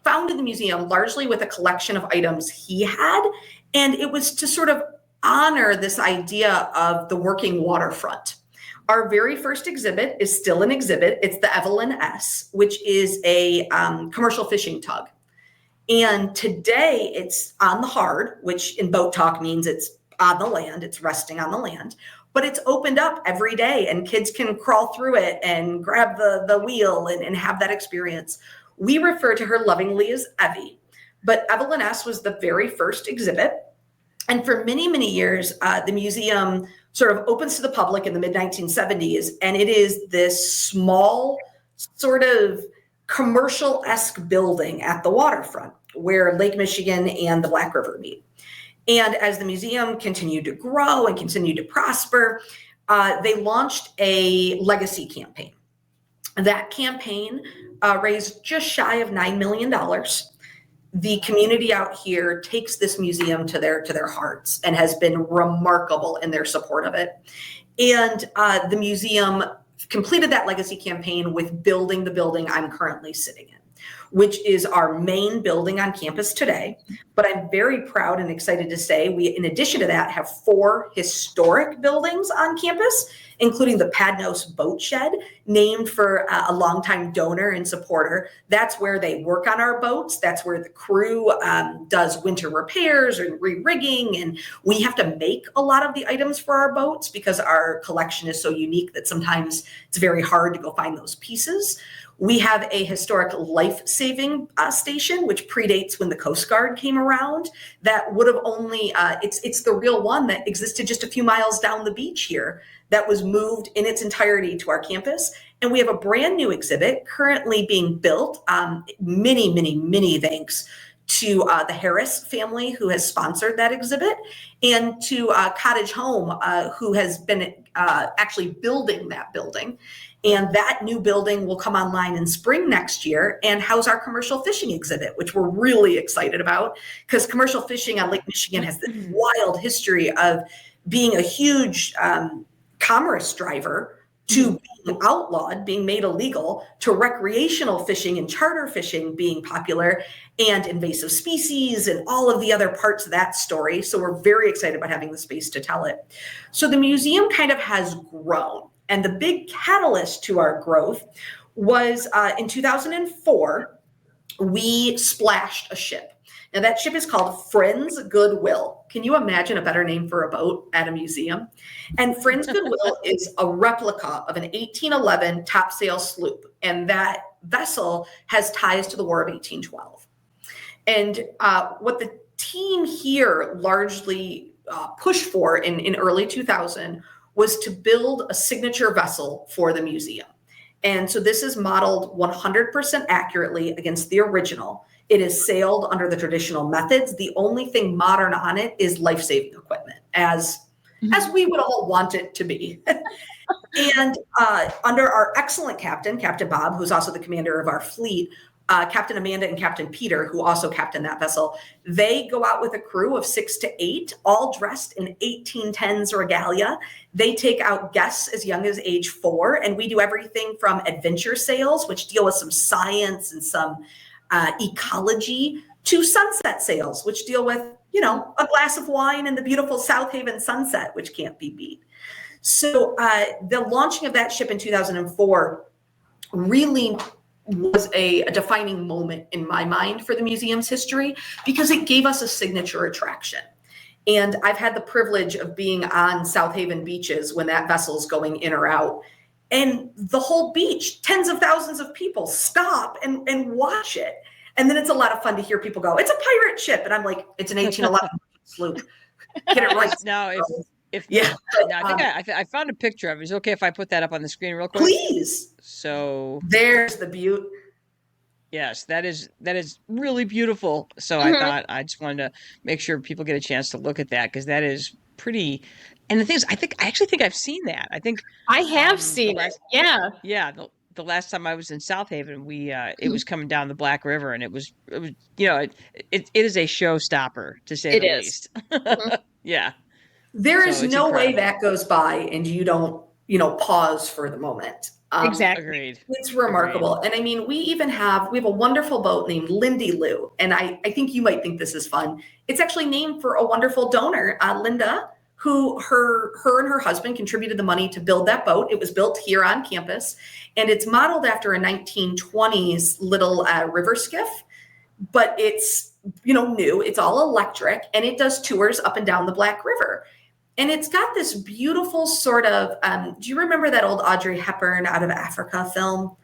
S4: founded the museum largely with a collection of items he had. And it was to sort of honor this idea of the working waterfront. Our very first exhibit is still an exhibit. It's the Evelyn S, which is a commercial fishing tug. And today it's on the hard, which in boat talk means it's on the land, it's resting on the land, but it's opened up every day and kids can crawl through it and grab the wheel and have that experience. We refer to her lovingly as Evie, but Evelyn S was the very first exhibit. And for many, many years, the museum sort of opens to the public in the mid-1970s, and it is this small sort of commercial-esque building at the waterfront where Lake Michigan and the Black River meet. And as the museum continued to grow and continued to prosper, they launched a legacy campaign. That campaign raised just shy of $9 million. The community out here takes this museum to their hearts and has been remarkable in their support of it. And the museum completed that legacy campaign with building the building I'm currently sitting in. which is our main building on campus today. But I'm very proud and excited to say we, in addition to that, have 4 historic buildings on campus, including the Padnos Boat Shed, named for a longtime donor and supporter. That's where they work on our boats. That's where the crew does winter repairs and re-rigging. And we have to make a lot of the items for our boats because our collection is so unique that sometimes it's very hard to go find those pieces. We have a historic life-saving station, which predates when the Coast Guard came around. That would have only, it's the real one that existed just a few miles down the beach here that was moved in its entirety to our campus. And we have a brand new exhibit currently being built. Many thanks to the Harris family who has sponsored that exhibit, and to Cottage Home who has been actually building that building. And that new building will come online in spring next year and house our commercial fishing exhibit, which we're really excited about because commercial fishing on Lake Michigan has this wild history of being a huge commerce driver to being outlawed, being made illegal, to recreational fishing and charter fishing being popular, and invasive species and all of the other parts of that story. So we're very excited about having the space to tell it. So the museum kind of has grown. And the big catalyst to our growth was in 2004, we splashed a ship. Now that ship is called Friends Goodwill. Can you imagine a better name for a boat at a museum? And Friends Goodwill is a replica of an 1811 topsail sloop. And that vessel has ties to the War of 1812. And what the team here largely pushed for in early 2000 was to build a signature vessel for the museum. And so this is modeled 100% accurately against the original. It is sailed under the traditional methods. The only thing modern on it is life-saving equipment, as we would all want it to be. And under our excellent captain, Captain Bob, who's also the commander of our fleet, Captain Amanda and Captain Peter, who also captained that vessel, they go out with a crew of 6 to 8, all dressed in 1810s regalia. They take out guests as young as age 4, and we do everything from adventure sails, which deal with some science and some ecology, to sunset sails, which deal with, a glass of wine and the beautiful South Haven sunset, which can't be beat. So the launching of that ship in 2004 really was a defining moment in my mind for the museum's history because it gave us a signature attraction. And I've had the privilege of being on South Haven beaches when that vessel's going in or out. And the whole beach, tens of thousands of people stop and watch it. And then it's a lot of fun to hear people go, "It's a pirate ship." And I'm like, "It's an 1811 sloop. Get it right."
S2: Now, if
S4: yeah.
S2: I think I found a picture of it. Is it okay if I put that up on the screen real quick?
S4: Please.
S2: So
S4: there's the beaut.
S2: Yes, that is really beautiful. So I thought I just wanted to make sure people get a chance to look at that because that is pretty. And the thing is, I actually think I've seen that. I think
S3: I have seen it. Yeah.
S2: Yeah. The last time I was in South Haven, it was coming down the Black River, and it was it is a showstopper to say the least. Yeah.
S4: There is no way that goes by and you don't, pause for the moment.
S3: Exactly.
S2: Agreed.
S4: It's remarkable. Agreed. And I mean, we have a wonderful boat named Lindy Lou. And I think you might think this is fun. It's actually named for a wonderful donor, Linda, who her and her husband contributed the money to build that boat. It was built here on campus, and it's modeled after a 1920s little river skiff, but it's, new. It's all electric, and it does tours up and down the Black River. And it's got this beautiful sort of, do you remember that old Audrey Hepburn Out of Africa film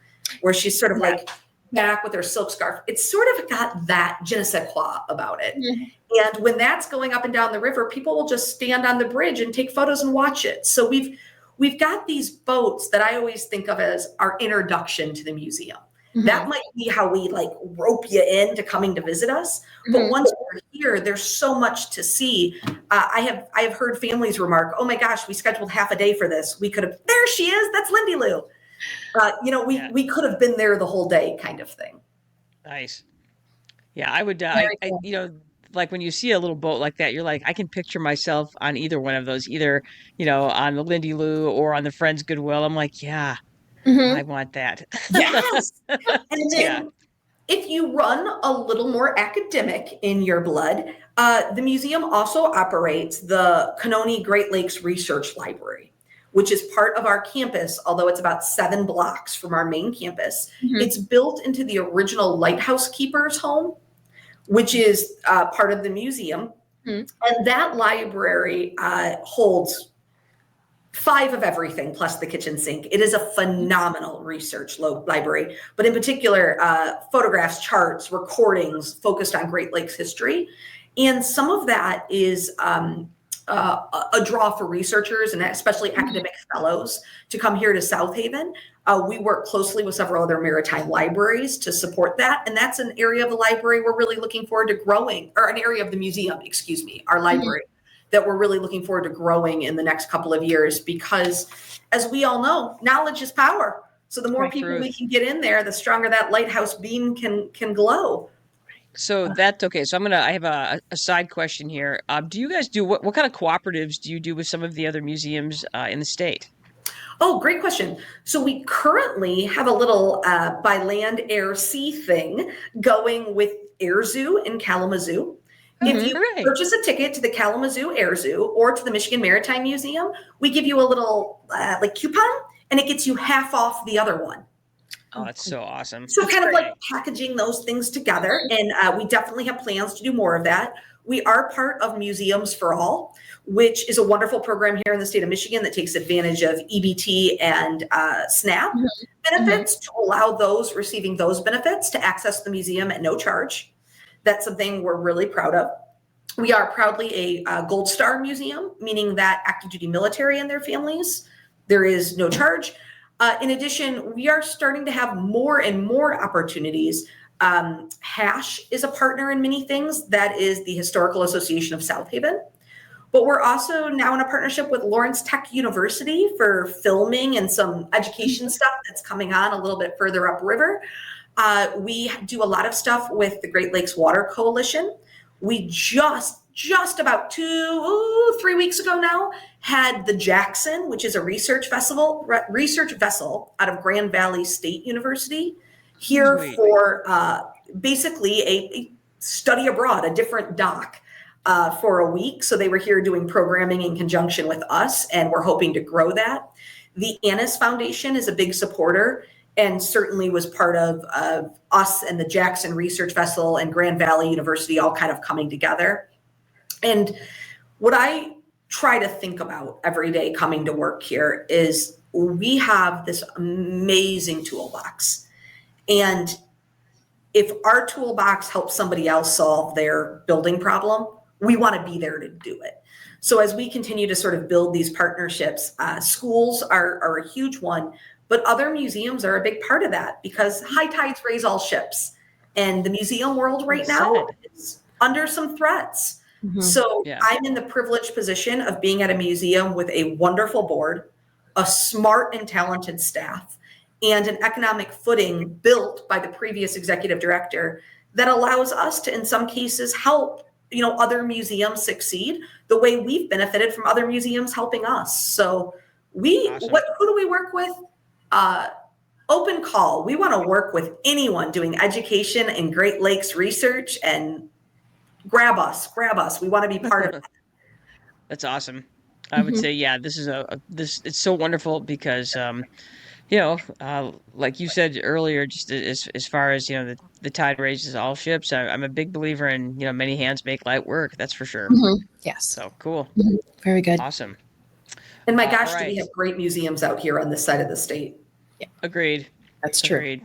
S4: where she's sort of like back with her silk scarf? It's sort of got that je ne sais quoi about it. And when that's going up and down the river, people will just stand on the bridge and take photos and watch it. So we've got these boats that I always think of as our introduction to the museum. That might be how we rope you into coming to visit us. But once we're here, there's so much to see. I have heard families remark, "Oh my gosh, we scheduled half a day for this. We could have." There she is. That's Lindy Lou. We could have been there the whole day, kind of thing.
S2: Nice. Yeah, I would. Like when you see a little boat like that, you're like, I can picture myself on either one of those, either on the Lindy Lou or on the Friends Goodwill. I'm like, yeah. I want that.
S4: Yes. And then If you run a little more academic in your blood, the museum also operates the Canoni Great Lakes Research Library, which is part of our campus, although it's about 7 blocks from our main campus. It's built into the original lighthouse keeper's home, which is part of the museum. And that library holds 5 of everything plus the kitchen sink. It is a phenomenal research library, but in particular, photographs, charts, recordings focused on Great Lakes history. And some of that is a draw for researchers and especially academic fellows to come here to South Haven. We work closely with several other maritime libraries to support that. And that's an area of the library we're really looking forward to growing, or an area of the museum, excuse me, our library, that we're really looking forward to growing in the next couple of years, because as we all know, knowledge is power. So the more people we can get in there, the stronger that lighthouse beam can glow.
S2: So that's okay. So I have a side question here. Do you guys do, what kind of cooperatives do you do with some of the other museums in the state?
S4: Oh, great question. So we currently have a little by land, air, sea thing going with Air Zoo in Kalamazoo. If you purchase a ticket to the Kalamazoo Air Zoo or to the Michigan Maritime Museum, we give you a little like coupon, and it gets you half off the other one.
S2: Oh, that's so awesome.
S4: So kind of like packaging those things together. And we definitely have plans to do more of that. We are part of Museums for All, which is a wonderful program here in the state of Michigan that takes advantage of EBT and SNAP benefits to allow those receiving those benefits to access the museum at no charge. That's something we're really proud of. We are proudly a Gold Star museum, meaning that active duty military and their families, there is no charge. In addition, we are starting to have more and more opportunities. HASH is a partner in many things. That is the Historical Association of South Haven. But we're also now in a partnership with Lawrence Tech University for filming and some education stuff that's coming on a little bit further upriver. We do a lot of stuff with the Great Lakes Water Coalition. We just about 3 weeks ago now had the Jackson, which is a research vessel out of Grand Valley State University here for basically a study abroad, a different dock for a week. So they were here doing programming in conjunction with us, and we're hoping to grow that. The Annis Foundation is a big supporter and certainly was part of us and the Jackson Research Vessel and Grand Valley University all kind of coming together. And what I try to think about every day coming to work here is we have this amazing toolbox. And if our toolbox helps somebody else solve their building problem, we want to be there to do it. So as we continue to sort of build these partnerships, schools are a huge one, but other museums are a big part of that because high tides raise all ships. And the museum world right now is under some threats. So I'm in the privileged position of being at a museum with a wonderful board, a smart and talented staff, and an economic footing built by the previous executive director that allows us to, in some cases, help other museums succeed the way we've benefited from other museums helping us. So who do we work with? Open call. We want to work with anyone doing education in Great Lakes research, and grab us. We want to be part of that.
S2: That's awesome. I would say, this is it's so wonderful because, like you said earlier, just as far as, the tide raises all ships, I'm a big believer in, many hands make light work. That's for sure.
S3: Yes.
S2: So cool.
S3: Very good.
S2: Awesome.
S4: And my gosh, do we have great museums out here on this side of the state?
S3: Yeah.
S2: Agreed.
S3: That's true.
S2: Agreed.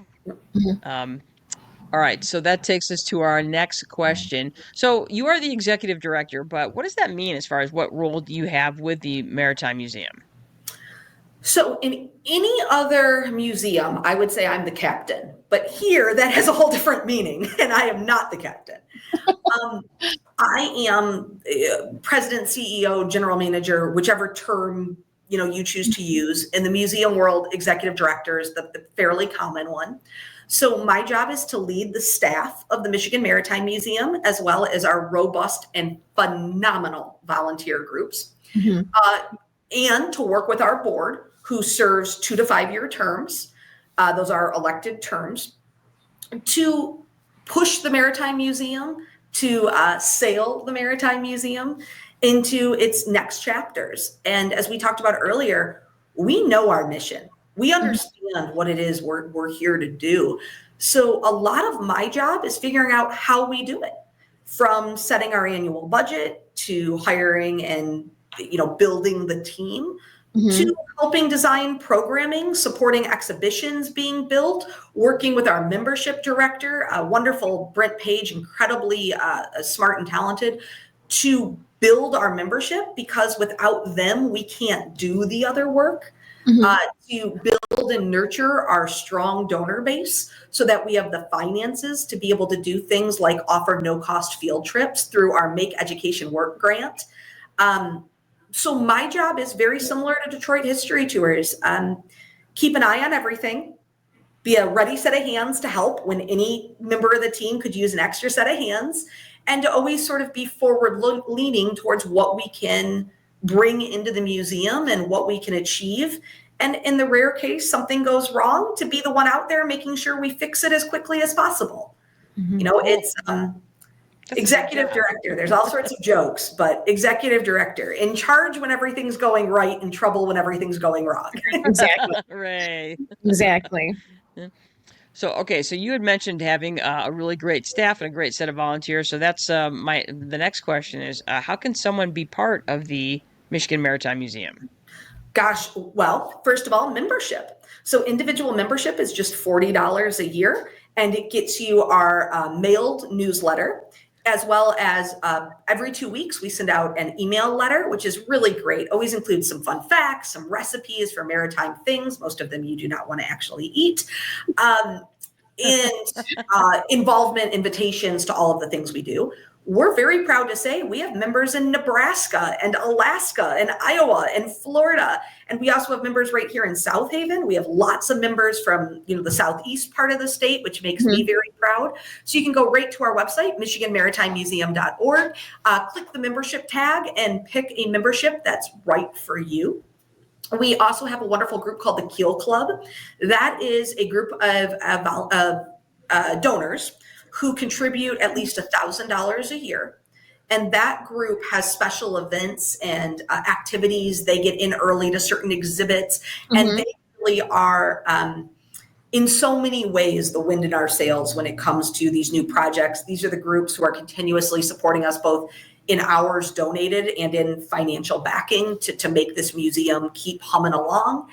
S2: All right. So that takes us to our next question. So you are the executive director, but what does that mean as far as what role do you have with the Maritime Museum?
S4: So in any other museum, I would say I'm the captain, but here that has a whole different meaning, and I am not the captain. I am president, CEO, general manager, whichever term you choose to use. In the museum world, executive director is the fairly common one. So my job is to lead the staff of the Michigan Maritime Museum, as well as our robust and phenomenal volunteer groups, and to work with our board, who serves 2 to 5 year terms. Those are elected terms, to push the Maritime Museum, to sail the Maritime Museum into its next chapters. And as we talked about earlier, we know our mission. We understand what it is we're here to do. So a lot of my job is figuring out how we do it, from setting our annual budget to hiring and building the team, to helping design programming, supporting exhibitions being built, working with our membership director, a wonderful Brent Page, incredibly smart and talented, to build our membership, because without them, we can't do the other work. To build and nurture our strong donor base so that we have the finances to be able to do things like offer no-cost field trips through our Make Education Work grant. So my job is very similar to Detroit History Tours. Keep an eye on everything. Be a ready set of hands to help when any member of the team could use an extra set of hands, and to always sort of be forward leaning towards what we can bring into the museum and what we can achieve. And in the rare case something goes wrong, to be the one out there making sure we fix it as quickly as possible. It's executive director. There's all sorts of jokes, but executive director, in charge when everything's going right, in trouble when everything's going wrong.
S3: Exactly.
S2: Right.
S3: Exactly.
S2: So, okay, so you had mentioned having a really great staff and a great set of volunteers. So that's the next question is, how can someone be part of the Michigan Maritime Museum?
S4: Gosh, well, first of all, membership. So individual membership is just $40 a year, and it gets you our mailed newsletter, as well as every 2 weeks we send out an email letter, which is really great. Always includes some fun facts, some recipes for maritime things, most of them you do not want to actually eat, and involvement invitations to all of the things we do. We're very proud to say we have members in Nebraska and Alaska and Iowa and Florida. And we also have members right here in South Haven. We have lots of members from the southeast part of the state, which makes me very proud. So you can go right to our website, MichiganMaritimeMuseum.org, click the membership tag and pick a membership that's right for you. We also have a wonderful group called the Keel Club. That is a group of donors who contribute at least $1,000 a year. And that group has special events and activities. They get in early to certain exhibits, and they really are, in so many ways, the wind in our sails when it comes to these new projects. These are the groups who are continuously supporting us, both in hours donated and in financial backing to make this museum keep humming along.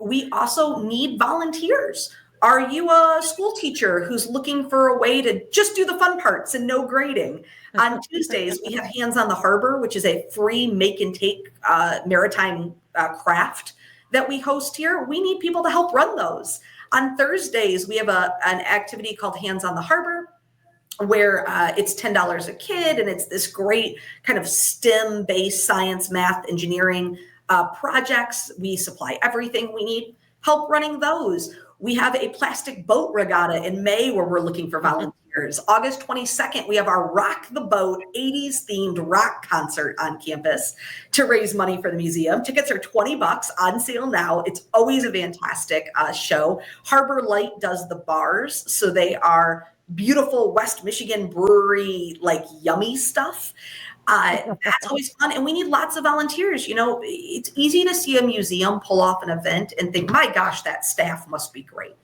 S4: We also need volunteers. Are you a school teacher who's looking for a way to just do the fun parts and no grading? On Tuesdays, we have Hands on the Harbor, which is a free make and take maritime craft that we host here. We need people to help run those. On Thursdays, we have an activity called Hands on the Harbor, where it's $10 a kid, and it's this great kind of STEM-based science, math, engineering projects. We supply everything we need. Help running those. We have a plastic boat regatta in May where we're looking for volunteers. August 22nd, we have our Rock the Boat 80s themed rock concert on campus to raise money for the museum. Tickets are $20 on sale now. It's always a fantastic show. Harbor Light does the bars, so they are beautiful West Michigan brewery, like yummy stuff. That's always fun. And we need lots of volunteers. It's easy to see a museum pull off an event and think, my gosh, that staff must be great.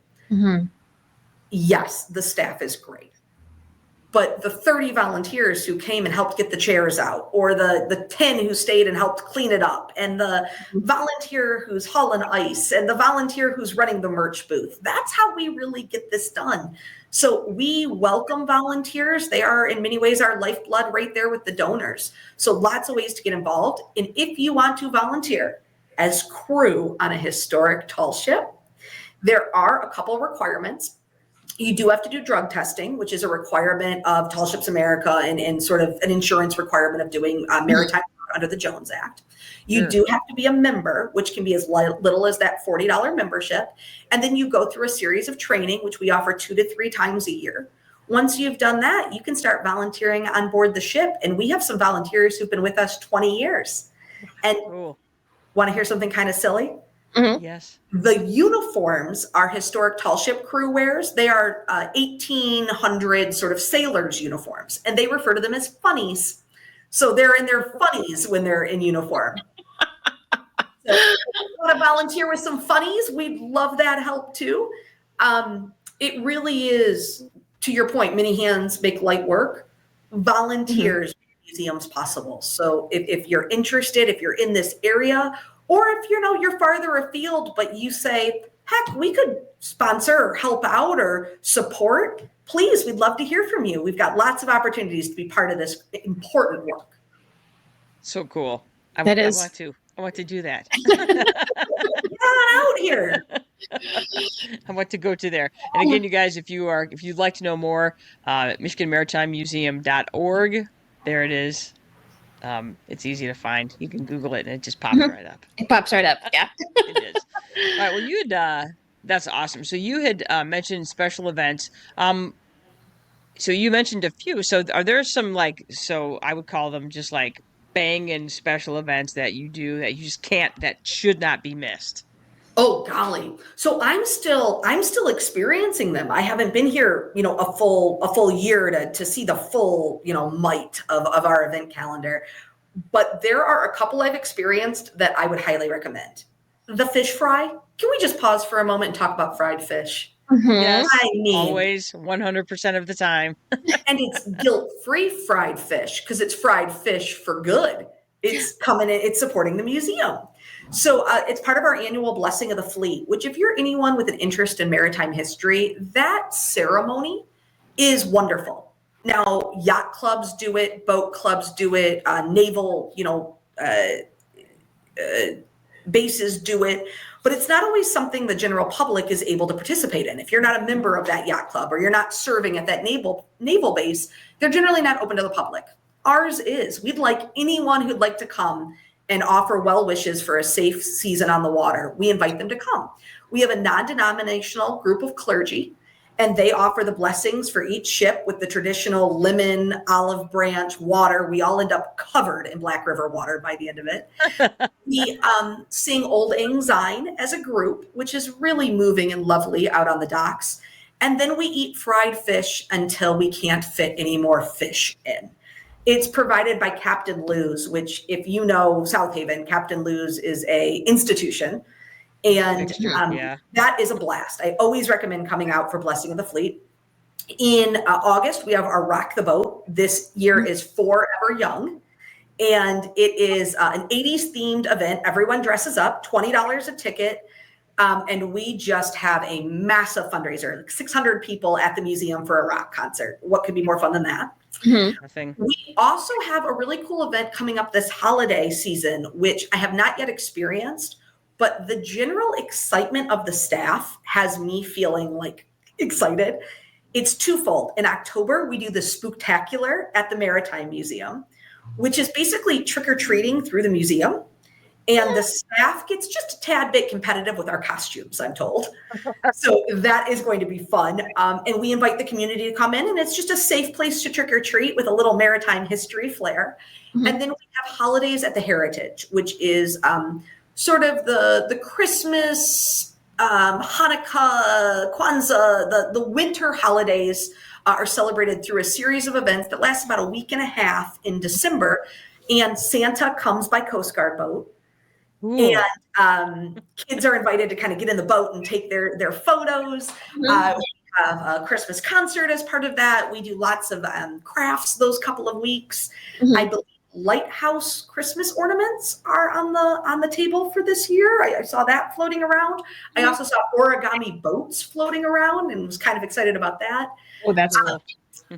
S4: Yes, the staff is great. But the 30 volunteers who came and helped get the chairs out, or the 10 who stayed and helped clean it up, and the volunteer who's hauling ice, and the volunteer who's running the merch booth, that's how we really get this done. So we welcome volunteers. They are in many ways our lifeblood right there with the donors. So lots of ways to get involved. And if you want to volunteer as crew on a historic tall ship, there are a couple of requirements. You do have to do drug testing, which is a requirement of Tall Ships America and sort of an insurance requirement of doing maritime under the Jones Act. You do have to be a member, which can be as little as that $40 membership. And then you go through a series of training, which we offer 2 to 3 times a year. Once you've done that, you can start volunteering on board the ship. And we have some volunteers who've been with us 20 years. And want to hear something kind of silly?
S3: Mhm.
S2: Yes.
S4: The uniforms are historic tall ship crew wears. They are 1800 sort of sailors' uniforms, and they refer to them as funnies. So they're in their funnies when they're in uniform. So if you want to volunteer with some funnies, we'd love that help too. It really is, to your point, many hands make light work. Volunteers make museums possible. So if you're interested, if you're in this area, or if you're farther afield, but you say, heck, we could sponsor or help out or support, please, we'd love to hear from you. We've got lots of opportunities to be part of this important work.
S2: So cool. I want to do that.
S4: Get on out here.
S2: I want to go to there. And again, you guys, if you'd like to know more, Michigan Maritime Museum.org. There it is. It's easy to find. You can Google it and it just pops right up.
S3: It pops right up. Yeah.
S2: It is. All right. Well, you had that's awesome. So you had mentioned special events. So you mentioned a few. So are there some so I would call them just like banging special events that you do that you just that should not be missed?
S4: Oh golly. So I'm still experiencing them. I haven't been here, a full year to see the full, might of our event calendar. But there are a couple I've experienced that I would highly recommend. The fish fry. Can we just pause for a moment and talk about fried fish?
S2: Yes,
S4: I mean,
S2: always 100% of the time.
S4: And it's guilt-free fried fish because it's fried fish for good. It's coming in, it's supporting the museum. So it's part of our annual Blessing of the Fleet, which if you're anyone with an interest in maritime history, that ceremony is wonderful. Now, yacht clubs do it, boat clubs do it, naval, bases do it, but it's not always something the general public is able to participate in. If you're not a member of that yacht club or you're not serving at that naval base, they're generally not open to the public. Ours is. We'd like anyone who'd like to come and offer well wishes for a safe season on the water. We invite them to come. We have a non-denominational group of clergy, and they offer the blessings for each ship with the traditional lemon, olive branch, water. We all end up covered in Black River water by the end of it. We sing Old Lang Syne as a group, which is really moving and lovely out on the docks. And then we eat fried fish until we can't fit any more fish in. It's provided by Captain Lou's, which if you know South Haven, Captain Lou's is a institution. And that is a blast. I always recommend coming out for Blessing of the Fleet. In August, we have our Rock the Boat. This year is Forever Young. And it is an 80s themed event. Everyone dresses up, $20 a ticket. And we just have a massive fundraiser, like 600 people at the museum for a rock concert. What could be more fun than that?
S2: Nothing.
S4: We also have a really cool event coming up this holiday season, which I have not yet experienced, but the general excitement of the staff has me feeling excited. It's twofold. In October, we do the Spooktacular at the Maritime Museum, which is basically trick-or-treating through the museum. And the staff gets just a tad bit competitive with our costumes, I'm told. So that is going to be fun. And we invite the community to come in, and it's just a safe place to trick or treat with a little maritime history flair. And then we have Holidays at the Heritage, which is sort of the Christmas, Hanukkah, Kwanzaa, the winter holidays are celebrated through a series of events that last about a week and a half in December. And Santa comes by Coast Guard boat. Ooh. And kids are invited to kind of get in the boat and take their photos. We have a Christmas concert as part of that. We do lots of crafts those couple of weeks. I believe lighthouse Christmas ornaments are on the table for this year. I saw that floating around. I also saw origami boats floating around and was kind of excited about that.
S3: Oh, that's cool.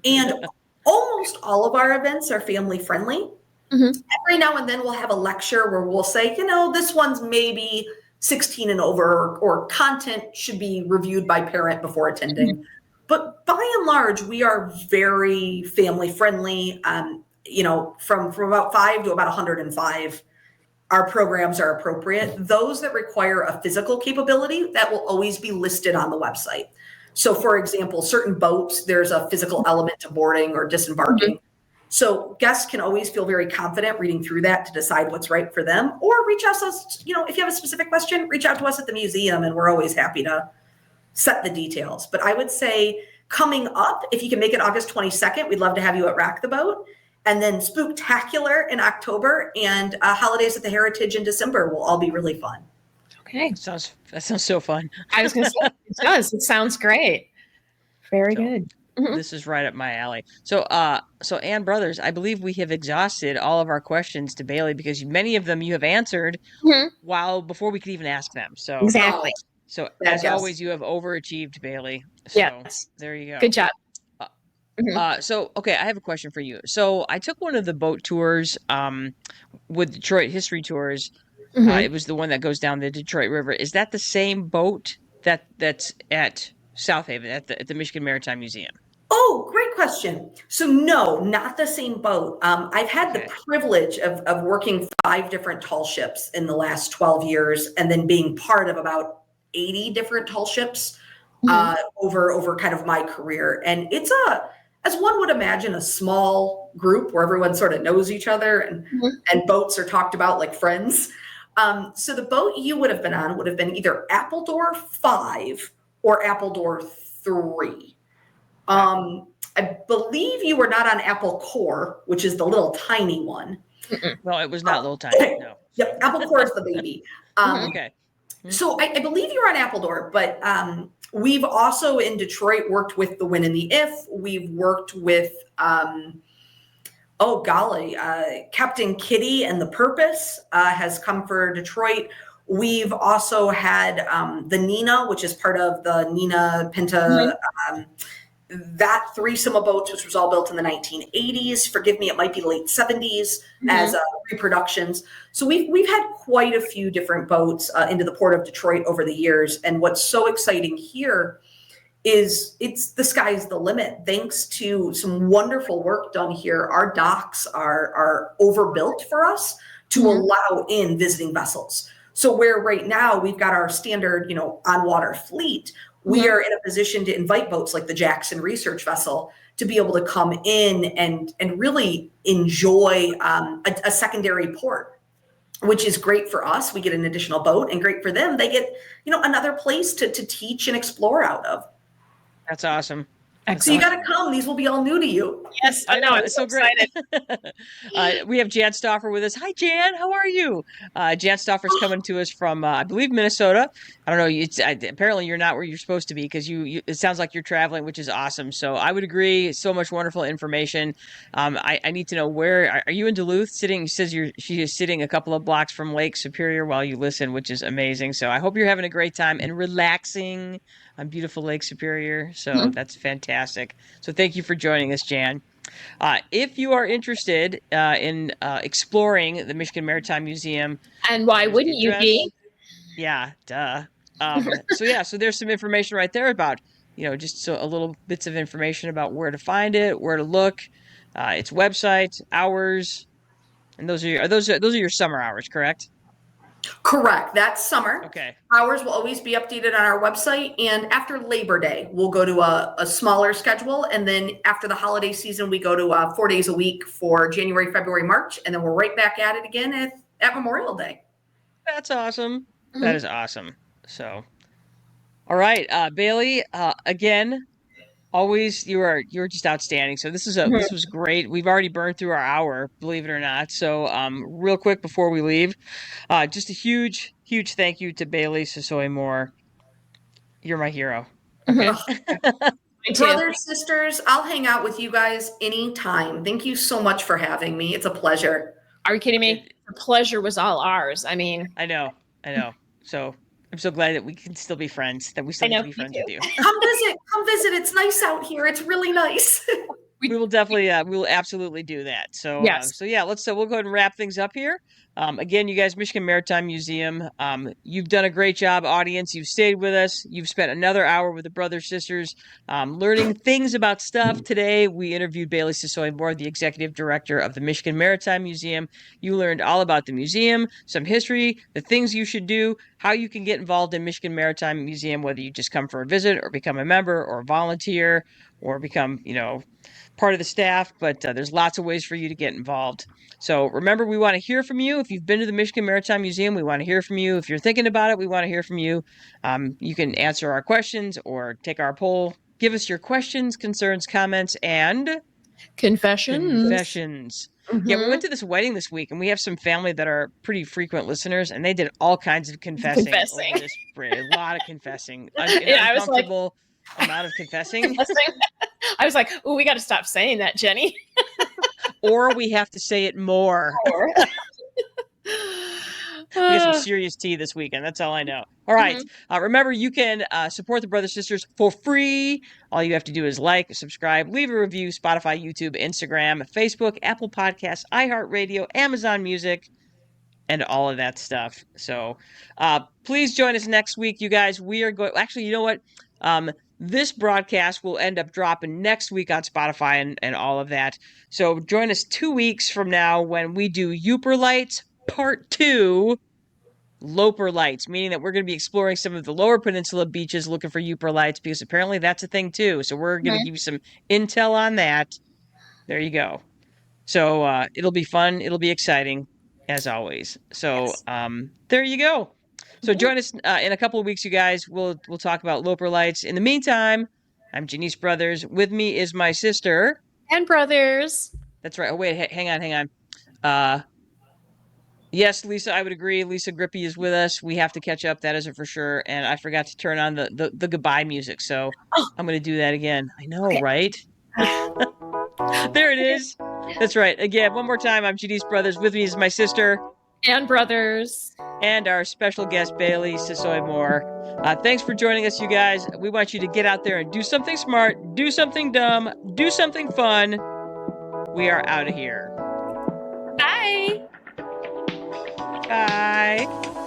S4: And almost all of our events are family friendly. Every now and then we'll have a lecture where we'll say, this one's maybe 16 and over, or content should be reviewed by parent before attending. But by and large, we are very family friendly. From about 5 to about 105, our programs are appropriate. Those that require a physical capability, that will always be listed on the website. So for example, certain boats, there's a physical element to boarding or disembarking. So guests can always feel very confident reading through that to decide what's right for them, or reach out to us, if you have a specific question, reach out to us at the museum, and we're always happy to set the details. But I would say coming up, if you can make it August 22nd, we'd love to have you at Rack the Boat. And then Spooktacular in October, and Holidays at the Heritage in December will all be really fun.
S3: Okay.
S2: That sounds so fun.
S3: I was going to say, it does. It sounds great. Very good.
S2: This is right up my alley. So Ann Brothers, I believe we have exhausted all of our questions to Bailey, because many of them you have answered before we could even ask them. So
S3: Exactly.
S2: So as always, you have overachieved, Bailey. So
S3: yes.
S2: There you go.
S3: Good job.
S2: So, okay, I have a question for you. So I took one of the boat tours with Detroit History Tours. It was the one that goes down the Detroit River. Is that the same boat that's at South Haven, at the Michigan Maritime Museum?
S4: Oh, great question. So no, not the same boat. I've had the privilege of working 5 different tall ships in the last 12 years, and then being part of about 80 different tall ships over kind of my career. And it's as one would imagine, a small group where everyone sort of knows each other, and boats are talked about like friends. So the boat you would have been on would have been either Appledore 5 or Appledore 3. I believe you were not on Apple Core, which is the little tiny one.
S2: No, it was not little tiny. No.
S4: Yep, Apple Core is the baby.
S2: Okay.
S4: So I believe you're on Appledore, but we've also in Detroit worked with the Win and the If. We've worked with, Captain Kitty and the Purpose has come for Detroit. We've also had the Nina, which is part of the Nina Pinta, that threesome of boats, which was all built in the 1980s. Forgive me, it might be late 70s as reproductions. So we've had quite a few different boats into the port of Detroit over the years. And what's so exciting here is the sky's the limit. Thanks to some wonderful work done here, our docks are overbuilt for us to allow in visiting vessels. So where right now we've got our standard, on-water fleet, we are in a position to invite boats like the Jackson Research Vessel to be able to come in and really enjoy a secondary port, which is great for us. We get an additional boat, and great for them. They get, another place to teach and explore out of.
S2: That's awesome.
S4: So you got to come. These will be all new to you.
S3: Yes, I know. I'm so
S2: great.
S3: excited.
S2: We have Jan Stauffer with us. Hi, Jan. How are you? Jan Stauffer's coming to us from, I believe, Minnesota. I don't know. Apparently, you're not where you're supposed to be, because it sounds like you're traveling, which is awesome. So I would agree. So much wonderful information. I need to know, where are you in Duluth? She says she is sitting a couple of blocks from Lake Superior while you listen, which is amazing. So I hope you're having a great time and relaxing on beautiful Lake Superior. So that's fantastic. So thank you for joining us, Jan. If you are interested in exploring the Michigan Maritime Museum.
S3: And why wouldn't you be?
S2: Yeah, duh. So there's some information right there about, just a little bits of information about where to find it, where to look, its website, hours. And those are your summer hours, correct?
S4: Correct. That's summer.
S2: Okay.
S4: Hours will always be updated on our website. And after Labor Day, we'll go to a smaller schedule. And then after the holiday season, we go to 4 days a week for January, February, March. And then we're right back at it again at Memorial Day.
S2: That's awesome. That is awesome. So, all right, Bailey, again, always you're just outstanding. So this was great. We've already burned through our hour, believe it or not. So real quick before we leave, just a huge thank you to Bailey Sisoy-Moore. You're my hero. Okay.
S4: Brothers, sisters, I'll hang out with you guys anytime. Thank you so much for having me. It's a pleasure.
S3: Are you kidding me? The pleasure was all ours. I mean,
S2: I know. So I'm so glad that we can still be friends, that we still can be friends with you.
S4: Come visit. It's nice out here. It's really nice.
S2: We will definitely, we will absolutely do that. So,
S3: yes.
S2: We'll go ahead and wrap things up here. Again, you guys, Michigan Maritime Museum, you've done a great job, audience. You've stayed with us. You've spent another hour with the brothers, sisters, learning things about stuff. Today, we interviewed Bailey Sisoy-Moore, the executive director of the Michigan Maritime Museum. You learned all about the museum, some history, the things you should do, how you can get involved in Michigan Maritime Museum, whether you just come for a visit or become a member or volunteer or become, part of the staff. But there's lots of ways for you to get involved. So remember, we want to hear from you. If you've been to the Michigan Maritime Museum, we want to hear from you. If you're thinking about it, we want to hear from you. You can answer our questions or take our poll. Give us your questions, concerns, comments, and
S3: Confessions.
S2: Yeah, we went to this wedding this week, and we have some family that are pretty frequent listeners, and they did all kinds of confessing. Over this a lot of confessing.
S3: Yeah, I was like,
S2: uncomfortable amount of confessing.
S3: I was like, oh, we got to stop saying that, Jenny.
S2: Or we have to say it more. We got some serious tea this weekend. That's all I know. All right. Remember, you can support the Brothers Sisters for free. All you have to do is like, subscribe, leave a review, Spotify, YouTube, Instagram, Facebook, Apple Podcasts, iHeartRadio, Amazon Music, and all of that stuff. So please join us next week, you guys. We are going... Actually, you know what? This broadcast will end up dropping next week on Spotify and all of that. So join us 2 weeks from now when we do Youper Lights Part 2, Loper Lights, meaning that we're going to be exploring some of the Lower Peninsula beaches looking for Youper Lights, because apparently that's a thing too. So we're going to give you some intel on that. There you go. So it'll be fun. It'll be exciting, as always. So there you go. So join us in a couple of weeks, you guys. We'll talk about Loper Lights. In the meantime, I'm Janice Brothers. With me is my sister.
S3: And brothers.
S2: That's right. Oh, wait. Hang on. Yes, Lisa, I would agree. Lisa Grippy is with us. We have to catch up. That is it for sure. And I forgot to turn on the goodbye music. So I'm going to do that again. I know, right? There it is. That's right. Again, one more time. I'm Janice Brothers. With me is my sister.
S3: And brothers.
S2: And our special guest, Bailey Sisoy-Moore. Thanks for joining us, you guys. We want you to get out there and do something smart, do something dumb, do something fun. We are out of here.
S3: Bye.
S2: Bye.